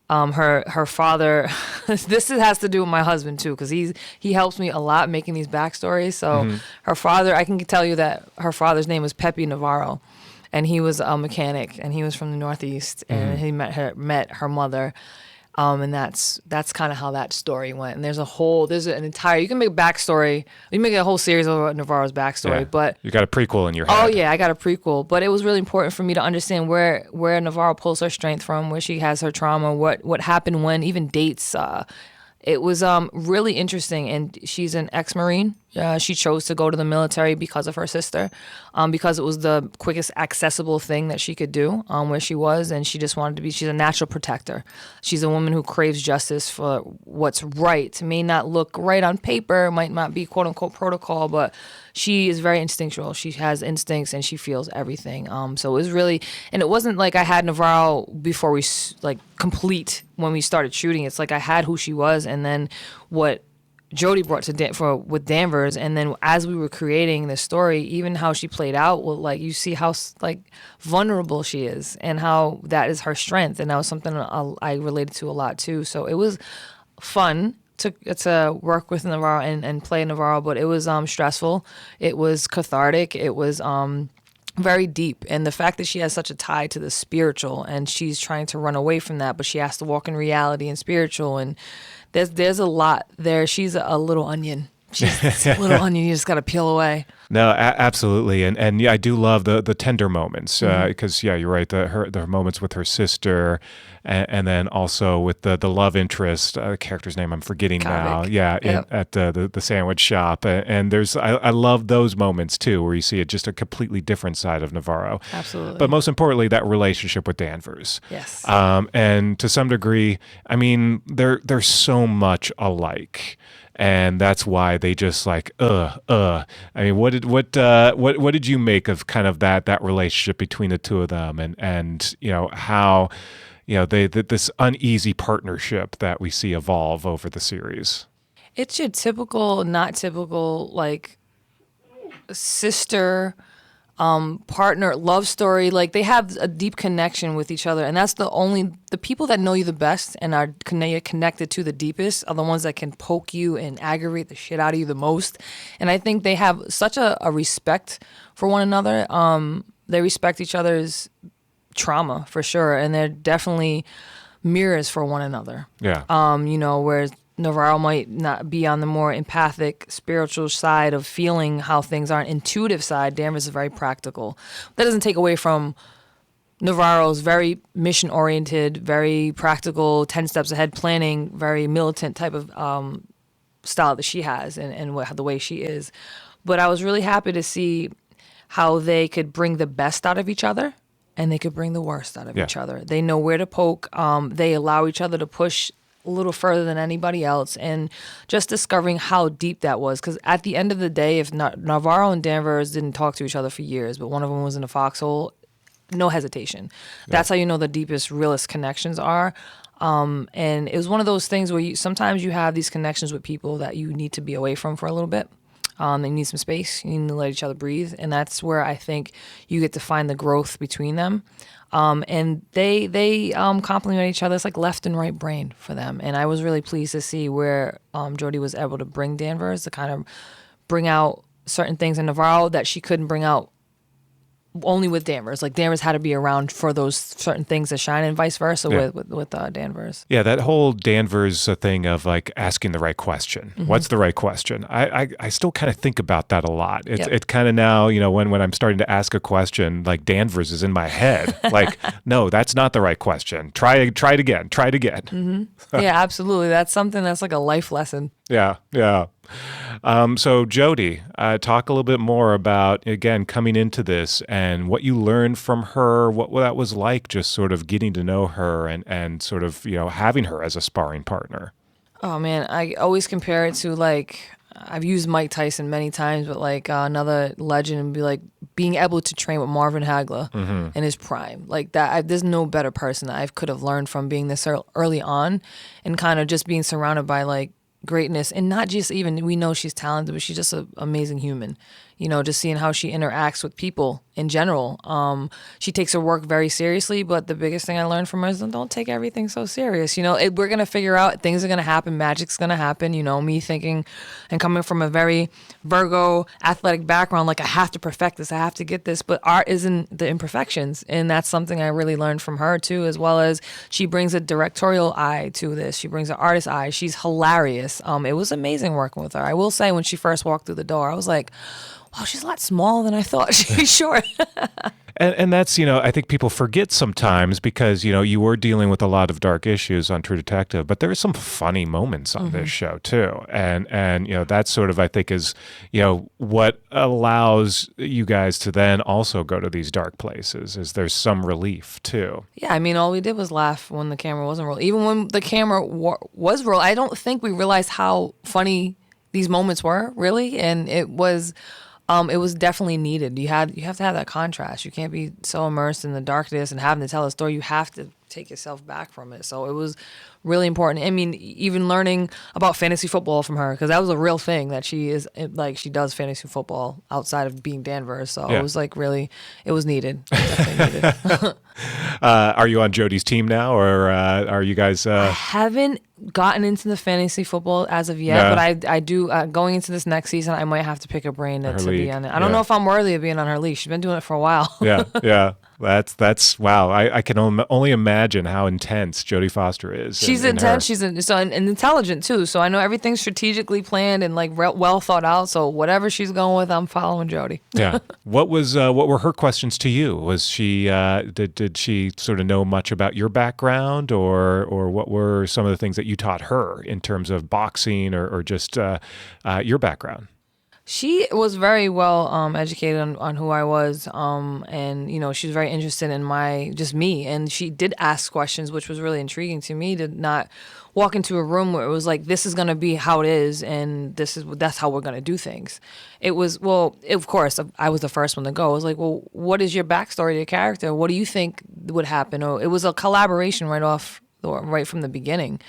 her father. This has to do with my husband too, because he helps me a lot making these backstories. So her father, I can tell you that her father's name was Pepe Navarro, and he was a mechanic, and he was from the Northeast, and he met her mother. And that's kind of how that story went. And there's an entire, you can make a backstory, you can make a whole series of Navarro's backstory, but you got a prequel in your head. Oh yeah, I got a prequel, but it was really important for me to understand where Navarro pulls her strength from, where she has her trauma, what happened when, even dates. It was really interesting, and she's an ex-Marine. She chose to go to the military because of her sister, because it was the quickest accessible thing that she could do where she was, and she just wanted to be, she's a natural protector. She's a woman who craves justice for what's right. May not look right on paper, might not be quote-unquote protocol, but she is very instinctual. She has instincts, and she feels everything. So it was really, and it wasn't like I had Navarro before we, like, complete when we started shooting. It's like I had who she was, and then what Jodie brought to with Danvers, and then as we were creating the story, even how she played out, well, like you see how like vulnerable she is, and how that is her strength, and that was something I related to a lot too. So it was fun, to work with Navarro and play Navarro, but it was stressful. It was cathartic. It was very deep. And the fact that she has such a tie to the spiritual and she's trying to run away from that, but she has to walk in reality and spiritual. And there's a lot there. She's a little onion. She's a little onion you just got to peel away. No, absolutely, and yeah, I do love the tender moments because yeah, you're right. The moments with her sister, and then also with the love interest, the character's name I'm forgetting now. Yeah, Yep. at the sandwich shop, and I love those moments too, where you see it just a completely different side of Navarro. Absolutely. But most importantly, that relationship with Danvers. Yes. And to some degree, I mean, they're so much alike. And that's why they just like, I mean, what did you make of kind of that relationship between the two of them, and you know how, you know, this uneasy partnership that we see evolve over the series? It's your typical, not typical, like sister, partner, love story. Like they have a deep connection with each other, and that's the people that know you the best and are connected to the deepest are the ones that can poke you and aggravate the shit out of you the most. And I think they have such a respect for one another. They respect each other's trauma for sure, and they're definitely mirrors for one another. Yeah. You know, whereas Navarro might not be on the more empathic, spiritual side of feeling how things are, an intuitive side. Danvers is very practical. That doesn't take away from Navarro's very mission-oriented, very practical, 10 steps ahead planning, very militant type of style that she has and the way she is. But I was really happy to see how they could bring the best out of each other and they could bring the worst out of each other. They know where to poke. They allow each other to push a little further than anybody else, and just discovering how deep that was. Because at the end of the day, if Navarro and Danvers didn't talk to each other for years, but one of them was in a foxhole, no hesitation. That's how you know the deepest, realest connections are. And it was one of those things where sometimes you have these connections with people that you need to be away from for a little bit. They need some space. You need to let each other breathe. And that's where I think you get to find the growth between them. And they complement each other. It's like left and right brain for them. And I was really pleased to see where Jodie was able to bring Danvers to kind of bring out certain things in Navarro that she couldn't bring out only with Danvers. Like Danvers had to be around for those certain things to shine, and vice versa with Danvers. Yeah, that whole Danvers thing of like asking the right question. Mm-hmm. What's the right question? I still kind of think about that a lot. It's kind of now, you know, when I'm starting to ask a question, like Danvers is in my head. Like, no, that's not the right question. Try it again. Try it again. Mm-hmm. Yeah, absolutely. That's something that's like a life lesson. Yeah. So Jodie, talk a little bit more about, again, coming into this and what you learned from her, what that was like, just sort of getting to know her and sort of, you know, having her as a sparring partner. Oh man, I always compare it to like, I've used Mike Tyson many times, but like another legend would be like being able to train with Marvin Hagler in his prime. Like that, there's no better person that I could have learned from being this early on and kind of just being surrounded by like greatness, and not just even, we know she's talented, but she's just an amazing human. You know, just seeing how she interacts with people in general. She takes her work very seriously, but the biggest thing I learned from her is don't take everything so serious. You know, we're going to figure out, things are going to happen, magic's going to happen. You know, me thinking and coming from a very Virgo athletic background, like I have to perfect this, I have to get this, but art isn't the imperfections. And that's something I really learned from her too, as well as she brings a directorial eye to this. She brings an artist eye. She's hilarious. It was amazing working with her. I will say when she first walked through the door, I was like, wow, she's a lot smaller than I thought. She's short. And that's, you know, I think people forget sometimes because, you know, you were dealing with a lot of dark issues on True Detective, but there are some funny moments on this show too. And, you know, that sort of, I think is, you know, what allows you guys to then also go to these dark places is there's some relief too. Yeah, I mean, all we did was laugh when the camera wasn't rolling. Even when the camera was rolling, I don't think we realized how funny these moments were, really. And it was definitely needed. You have to have that contrast. You can't be so immersed in the darkness and having to tell a story. You have to take yourself back from it. So it was really important. I mean, even learning about fantasy football from her, because that was a real thing that she does fantasy football outside of being Danvers. So it was like really, it was needed. Definitely needed. Are you on Jodie's team now, or are you guys? I haven't gotten into the fantasy football as of yet, but I do. Going into this next season, I might have to pick a brain to be on it. I don't know if I'm worthy of being on her league. She's been doing it for a while. Yeah. That's wow. I can only imagine how intense Jodie Foster is. She's intense. She's and intelligent too. So I know everything's strategically planned and like well thought out. So whatever she's going with, I'm following Jodie. Yeah. What were her questions to you? Was she did she sort of know much about your background, or what were some of the things that you taught her in terms of boxing or just your background? She was very well educated on who I was, and you know, she's very interested in me, and she did ask questions, which was really intriguing to me, to not walk into a room where it was like, this is going to be how it is, and that's how we're going to do things. It was, well, of course, I was the first one to go. I was like, well, what is your backstory to your character? What do you think would happen? Or it was a collaboration right from the beginning.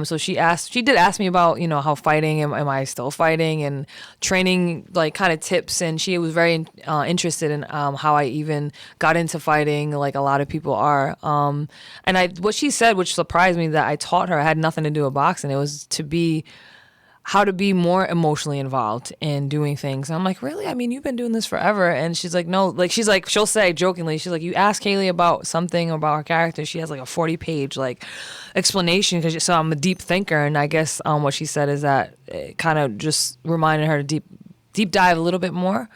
So she did ask me about, you know, how fighting, am I still fighting, and training, like kind of tips. And she was very interested in how I even got into fighting, like a lot of people are. And what she said, which surprised me, that I taught her, had nothing to do with boxing. It was how to be more emotionally involved in doing things. And I'm like, really? I mean, you've been doing this forever. And she's like, no, like, she'll say jokingly, she's like, you ask Kaylee about something about her character, she has like a 40-page like explanation, because so I'm a deep thinker. And I guess what she said is that it kind of just reminded her to deep dive a little bit more.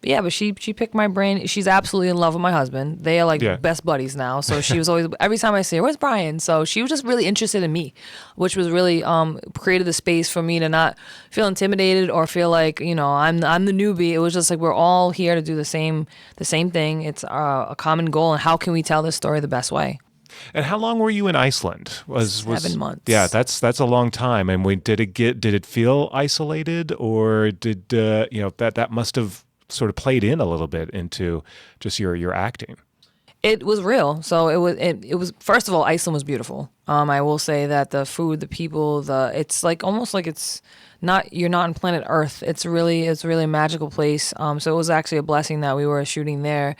But she picked my brain. She's absolutely in love with my husband. They are like best buddies now. So she was always, every time I see her, where's Brian? So she was just really interested in me, which was really created the space for me to not feel intimidated or feel like, you know, I'm the newbie. It was just like, we're all here to do the same thing. It's a common goal, and how can we tell this story the best way? And how long were you in Iceland? 7 months. Yeah, that's a long time. And did it feel isolated, or did that must have sort of played in a little bit into just your acting? It was real. So it was, first of all, Iceland was beautiful. I will say that the food, the people, it's like almost like you're not on planet Earth. It's really a magical place. So it was actually a blessing that we were shooting there.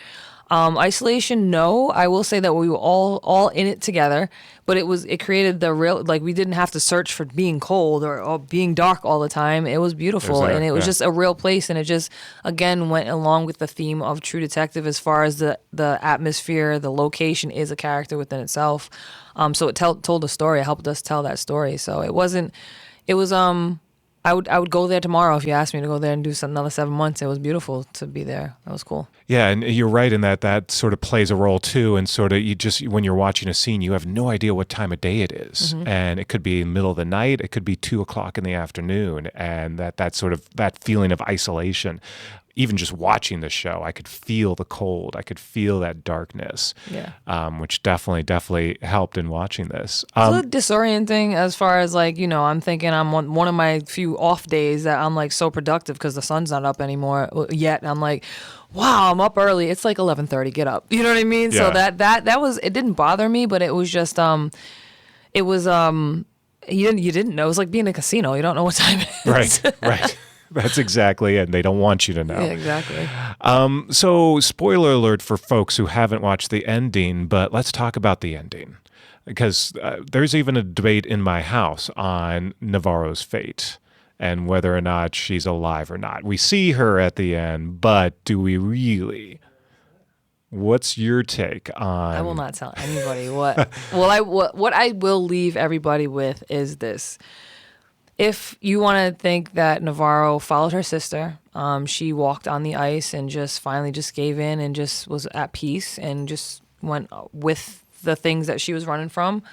Isolation, no. I will say that we were all in it together, but it created the real, like, we didn't have to search for being cold or being dark all the time. It was beautiful, and it was just a real place, and it just, again, went along with the theme of True Detective as far as the atmosphere. The location is a character within itself. So it told a story. It helped us tell that story. So it was I would go there tomorrow if you asked me to go there and do another 7 months. It was beautiful to be there. That was cool. Yeah, and you're right in that sort of plays a role too. And sort of when you're watching a scene, you have no idea what time of day it is. Mm-hmm. And it could be middle of the night, it could be 2:00 in the afternoon, and that feeling of isolation. Even just watching the show, I could feel the cold. I could feel that darkness, which definitely helped in watching this. It's a little disorienting as far as, like, you know, I'm thinking I'm one of my few off days that I'm like so productive because the sun's not up anymore yet. And I'm like, wow, I'm up early. It's like 11:30. Get up. You know what I mean? Yeah. So that was, it didn't bother me, but it was just it was you didn't know. It was like being in a casino. You don't know what time it is. Right. That's exactly it. They don't want you to know. Yeah, exactly. So, spoiler alert for folks who haven't watched the ending, but let's talk about the ending. Because there's even a debate in my house on Navarro's fate and whether or not she's alive or not. We see her at the end, but do we really? What's your take on... I will not tell anybody what... what I will leave everybody with is this. If you want to think that Navarro followed her sister, she walked on the ice and just finally just gave in and just was at peace and just went with the things that she was running from,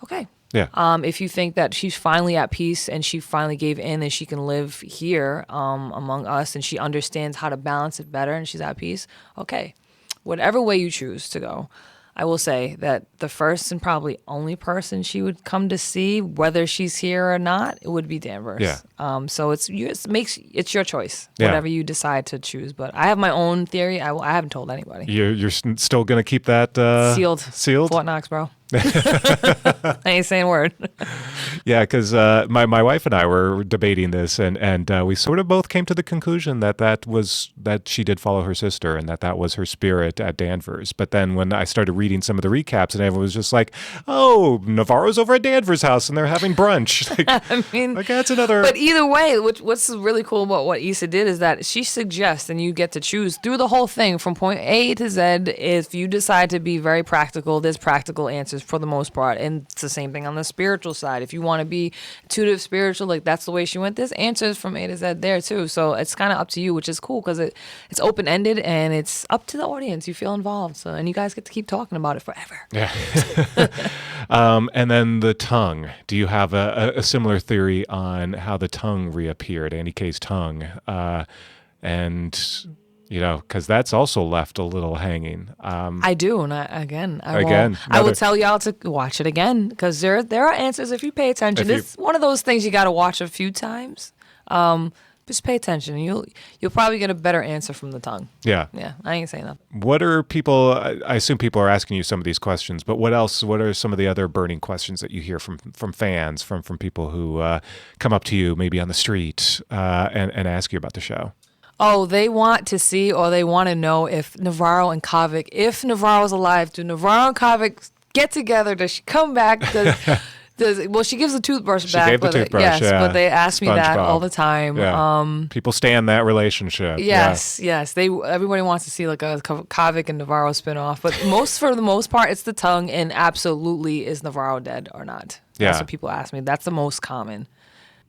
okay. Yeah. If you think that she's finally at peace and she finally gave in and she can live here among us and she understands how to balance it better and she's at peace, okay. Whatever way you choose to go. I will say that the first and probably only person she would come to see, whether she's here or not, it would be Danvers. Yeah. So it's your choice, Yeah. whatever you decide to choose. But I have my own theory. I haven't told anybody. You're still going to keep that Sealed. Sealed? Fort Knox, bro. I ain't saying a word. Yeah, because my wife and I were debating this, and we sort of both came to the conclusion that she did follow her sister, and that was her spirit at Danvers. But then when I started reading some of the recaps, and everyone was just like, "Oh, Navarro's over at Danvers' house, and they're having brunch." Like, I mean, like that's another. But either way, what's really cool about what Issa did is that she suggests, and you get to choose through the whole thing from point A to Z. If you decide to be very practical, there's practical answers for the most part, and it's the same thing on the spiritual side. If you want to be intuitive spiritual, like that's the way she went, there's answers from A to Z there too. So it's kind of up to you, which is cool because it's open ended and it's up to the audience. You feel involved, so and you guys get to keep talking about it forever. Yeah. And then the tongue. Do you have a similar theory on how the tongue reappeared, Annie K's tongue? And because that's also left a little hanging. I do, and I will tell y'all to watch it again because there are answers if you pay attention. It's one of those things you got to watch a few times. Just pay attention, and you'll probably get a better answer from the tongue. Yeah. Yeah, I ain't saying nothing. What are people? I assume people are asking you some of these questions, but what else? What are some of the other burning questions that you hear from fans, from people who come up to you maybe on the street and ask you about the show? Oh, they want to see or they want to know if Navarro and Kavik, if Navarro's alive, do Navarro and Kavik get together? Does she come back? Well, she gives the toothbrush back. She gave the toothbrush, yes, yeah. but they ask me that SpongeBob. all the time. Yeah. People stand that relationship. Yes. Everybody wants to see like a Kavik and Navarro spinoff, but for the most part, it's the tongue and absolutely is Navarro dead or not? That's what people ask me. That's the most common.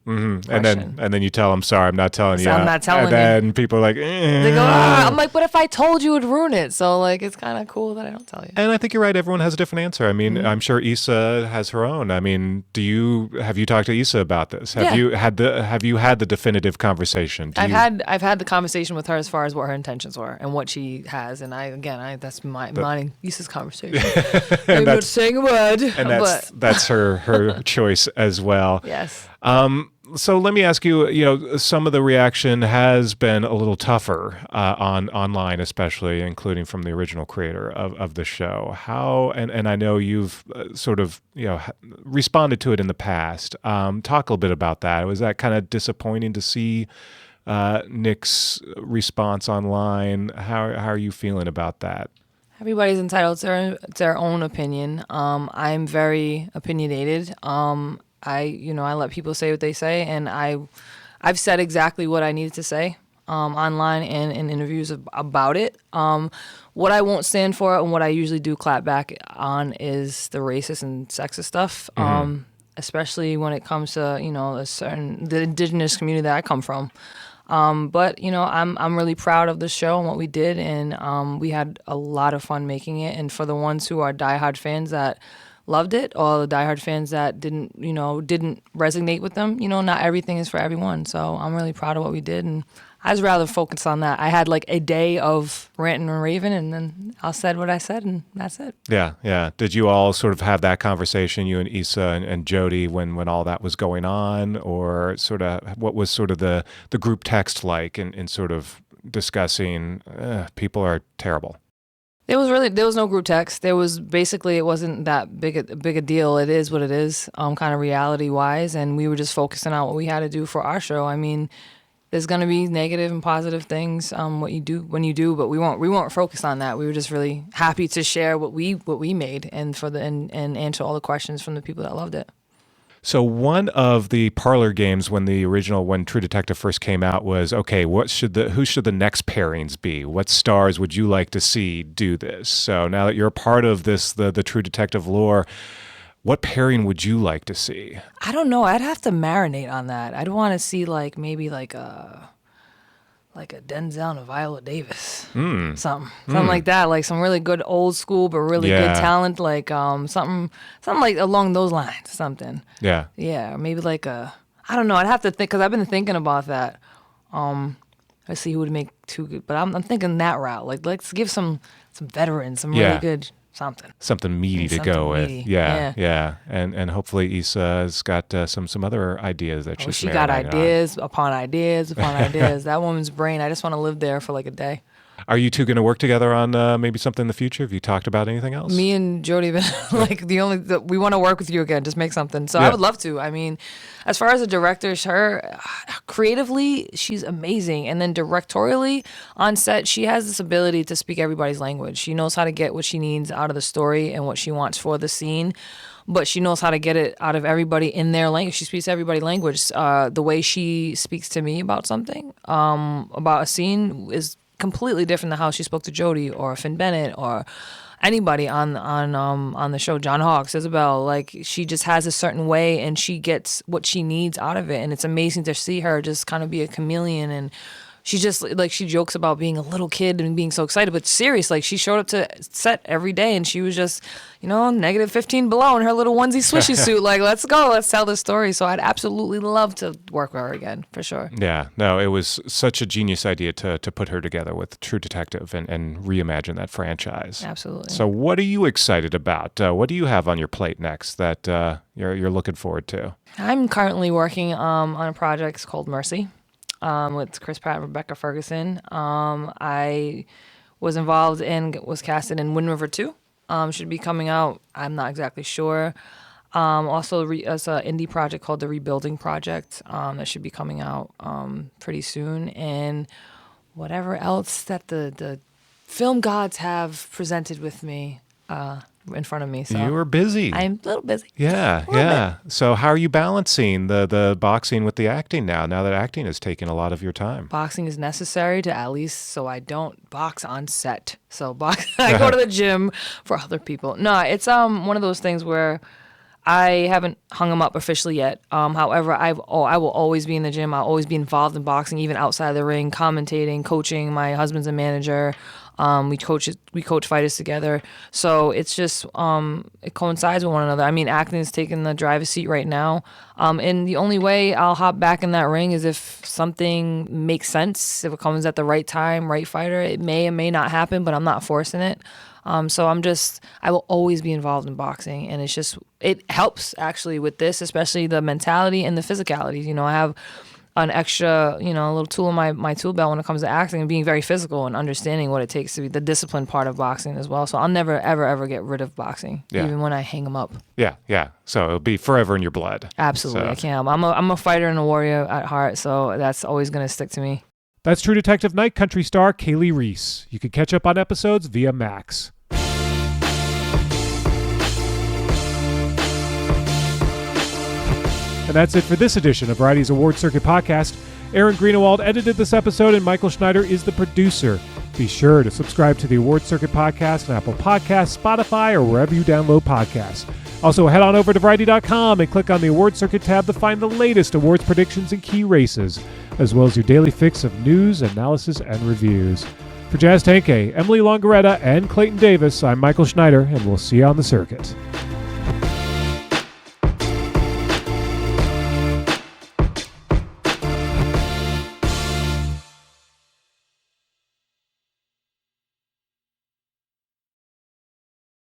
Mm-hmm. And then you tell them, sorry, I'm not telling you. I'm not telling you. And then people are like, They go, I'm like, but if I told you, it would ruin it. So like, it's kind of cool that I don't tell you. And I think you're right. Everyone has a different answer. I mean, I'm sure Issa has her own. I mean, have you talked to Issa about this? Have you had the definitive conversation? I've had the conversation with her as far as what her intentions were and what she has. And that's mine Issa's conversation. I'm not saying a word. And that's her choice as well. Yes. So let me ask you, some of the reaction has been a little tougher online, especially, including from the original creator of the show. How, and I know you've sort of, responded to it in the past. Talk a little bit about that. Was that kind of disappointing to see Nick's response online? How are you feeling about that? Everybody's entitled to their own opinion. I'm very opinionated. I let people say what they say, and I've said exactly what I needed to say online and in interviews about it. What I won't stand for and what I usually do clap back on is the racist and sexist stuff, especially when it comes to the indigenous community that I come from. But I'm really proud of the show and what we did, and we had a lot of fun making it. And for the ones who are diehard fans that loved it, or the diehard fans that didn't resonate with them, not everything is for everyone. So I'm really proud of what we did, and I was rather focused on that. I had like a day of ranting and raving, and then I said what I said, and that's it. Yeah. Did you all sort of have that conversation, you and Issa and Jodie, when all that was going on, or sort of what was sort of the group text like in sort of discussing people are terrible? There was no group text. It wasn't that big a deal. It is what it is, kind of reality wise, and we were just focusing on what we had to do for our show. I mean, there's gonna be negative and positive things when you do, but we weren't focused on that. We were just really happy to share what we made and and answer all the questions from the people that loved it. So one of the parlor games when True Detective first came out was, okay, who should the next pairings be? What stars would you like to see do this? So now that you're a part of this, the True Detective lore, what pairing would you like to see? I don't know. I'd have to marinate on that. I'd want to see maybe a Denzel and a Viola Davis, something like that, like some really good old school but really good talent, like something like along those lines, something. Yeah, maybe I don't know. I'd have to think because I've been thinking about that. Let's see who would make two good, but I'm thinking that route. Like let's give some veterans, some really good something meaty to Something go meaty. with. Yeah. And hopefully Issa's got some other ideas that she's She got marinating on. ideas upon ideas upon ideas. That woman's brain, I just want to live there for like a day. Are you two going to work together on maybe something in the future? Have you talked about anything else? Me and Jodie been like we want to work with you again. Just make something. So I would love to. I mean, as far as a director, her creatively, she's amazing, and then directorially on set, she has this ability to speak everybody's language. She knows how to get what she needs out of the story and what she wants for the scene. But she knows how to get it out of everybody in their language. She speaks everybody's language. The way she speaks to me about something, about a scene, is completely different than how she spoke to Jodie or Finn Bennett or anybody on the show. John Hawkes, Isabel. Like, she just has a certain way, and she gets what she needs out of it. And it's amazing to see her just kind of be a chameleon. And she just, like, she jokes about being a little kid and being so excited, but serious, like, she showed up to set every day and she was just, negative 15 below in her little onesie swishy suit. Like, let's go, let's tell this story. So I'd absolutely love to work with her again, for sure. Yeah, no, it was such a genius idea to put her together with True Detective and reimagine that franchise. Absolutely. So what are you excited about? What do you have on your plate next that you're looking forward to? I'm currently working on a project called Mercy. With Chris Pratt and Rebecca Ferguson. I was was casted in Wind River 2. Should be coming out, I'm not exactly sure. Also, it's an indie project called The Rebuilding Project that should be coming out pretty soon. And whatever else that the film gods have presented with me in front of me. So you were busy. I'm a little busy. Yeah. So how are you balancing the boxing with the acting now that acting has taken a lot of your time? Boxing is necessary to at least so I don't box on set. So I go to the gym for other people. No, it's one of those things where I haven't hung them up officially yet. However, I will always be in the gym. I'll always be involved in boxing, even outside of the ring, commentating, coaching. My husband's a manager. We coach fighters together. So it's just it coincides with one another. I mean, acting is taking the driver's seat right now. And the only way I'll hop back in that ring is if something makes sense. If it comes at the right time, right fighter, it may or may not happen, but I'm not forcing it. So I will always be involved in boxing, and it helps actually with this, especially the mentality and the physicality. I have an extra, a little tool in my tool belt when it comes to acting and being very physical and understanding what it takes to be the disciplined part of boxing as well. So I'll never, ever, ever get rid of boxing, even when I hang them up. Yeah. So it'll be forever in your blood. Absolutely. So. I can't. I'm a fighter and a warrior at heart, so that's always going to stick to me. That's True Detective Night Country star Kali Reis. You can catch up on episodes via Max. And that's it for this edition of Variety's Award Circuit Podcast. Aaron Greenewald edited this episode, and Michael Schneider is the producer. Be sure to subscribe to the Award Circuit Podcast on Apple Podcasts, Spotify, or wherever you download podcasts. Also, head on over to Variety.com and click on the Award Circuit tab to find the latest awards predictions and key races, as well as your daily fix of news, analysis, and reviews. For Jazz Tanke, Emily Longaretta, and Clayton Davis, I'm Michael Schneider, and we'll see you on the circuit.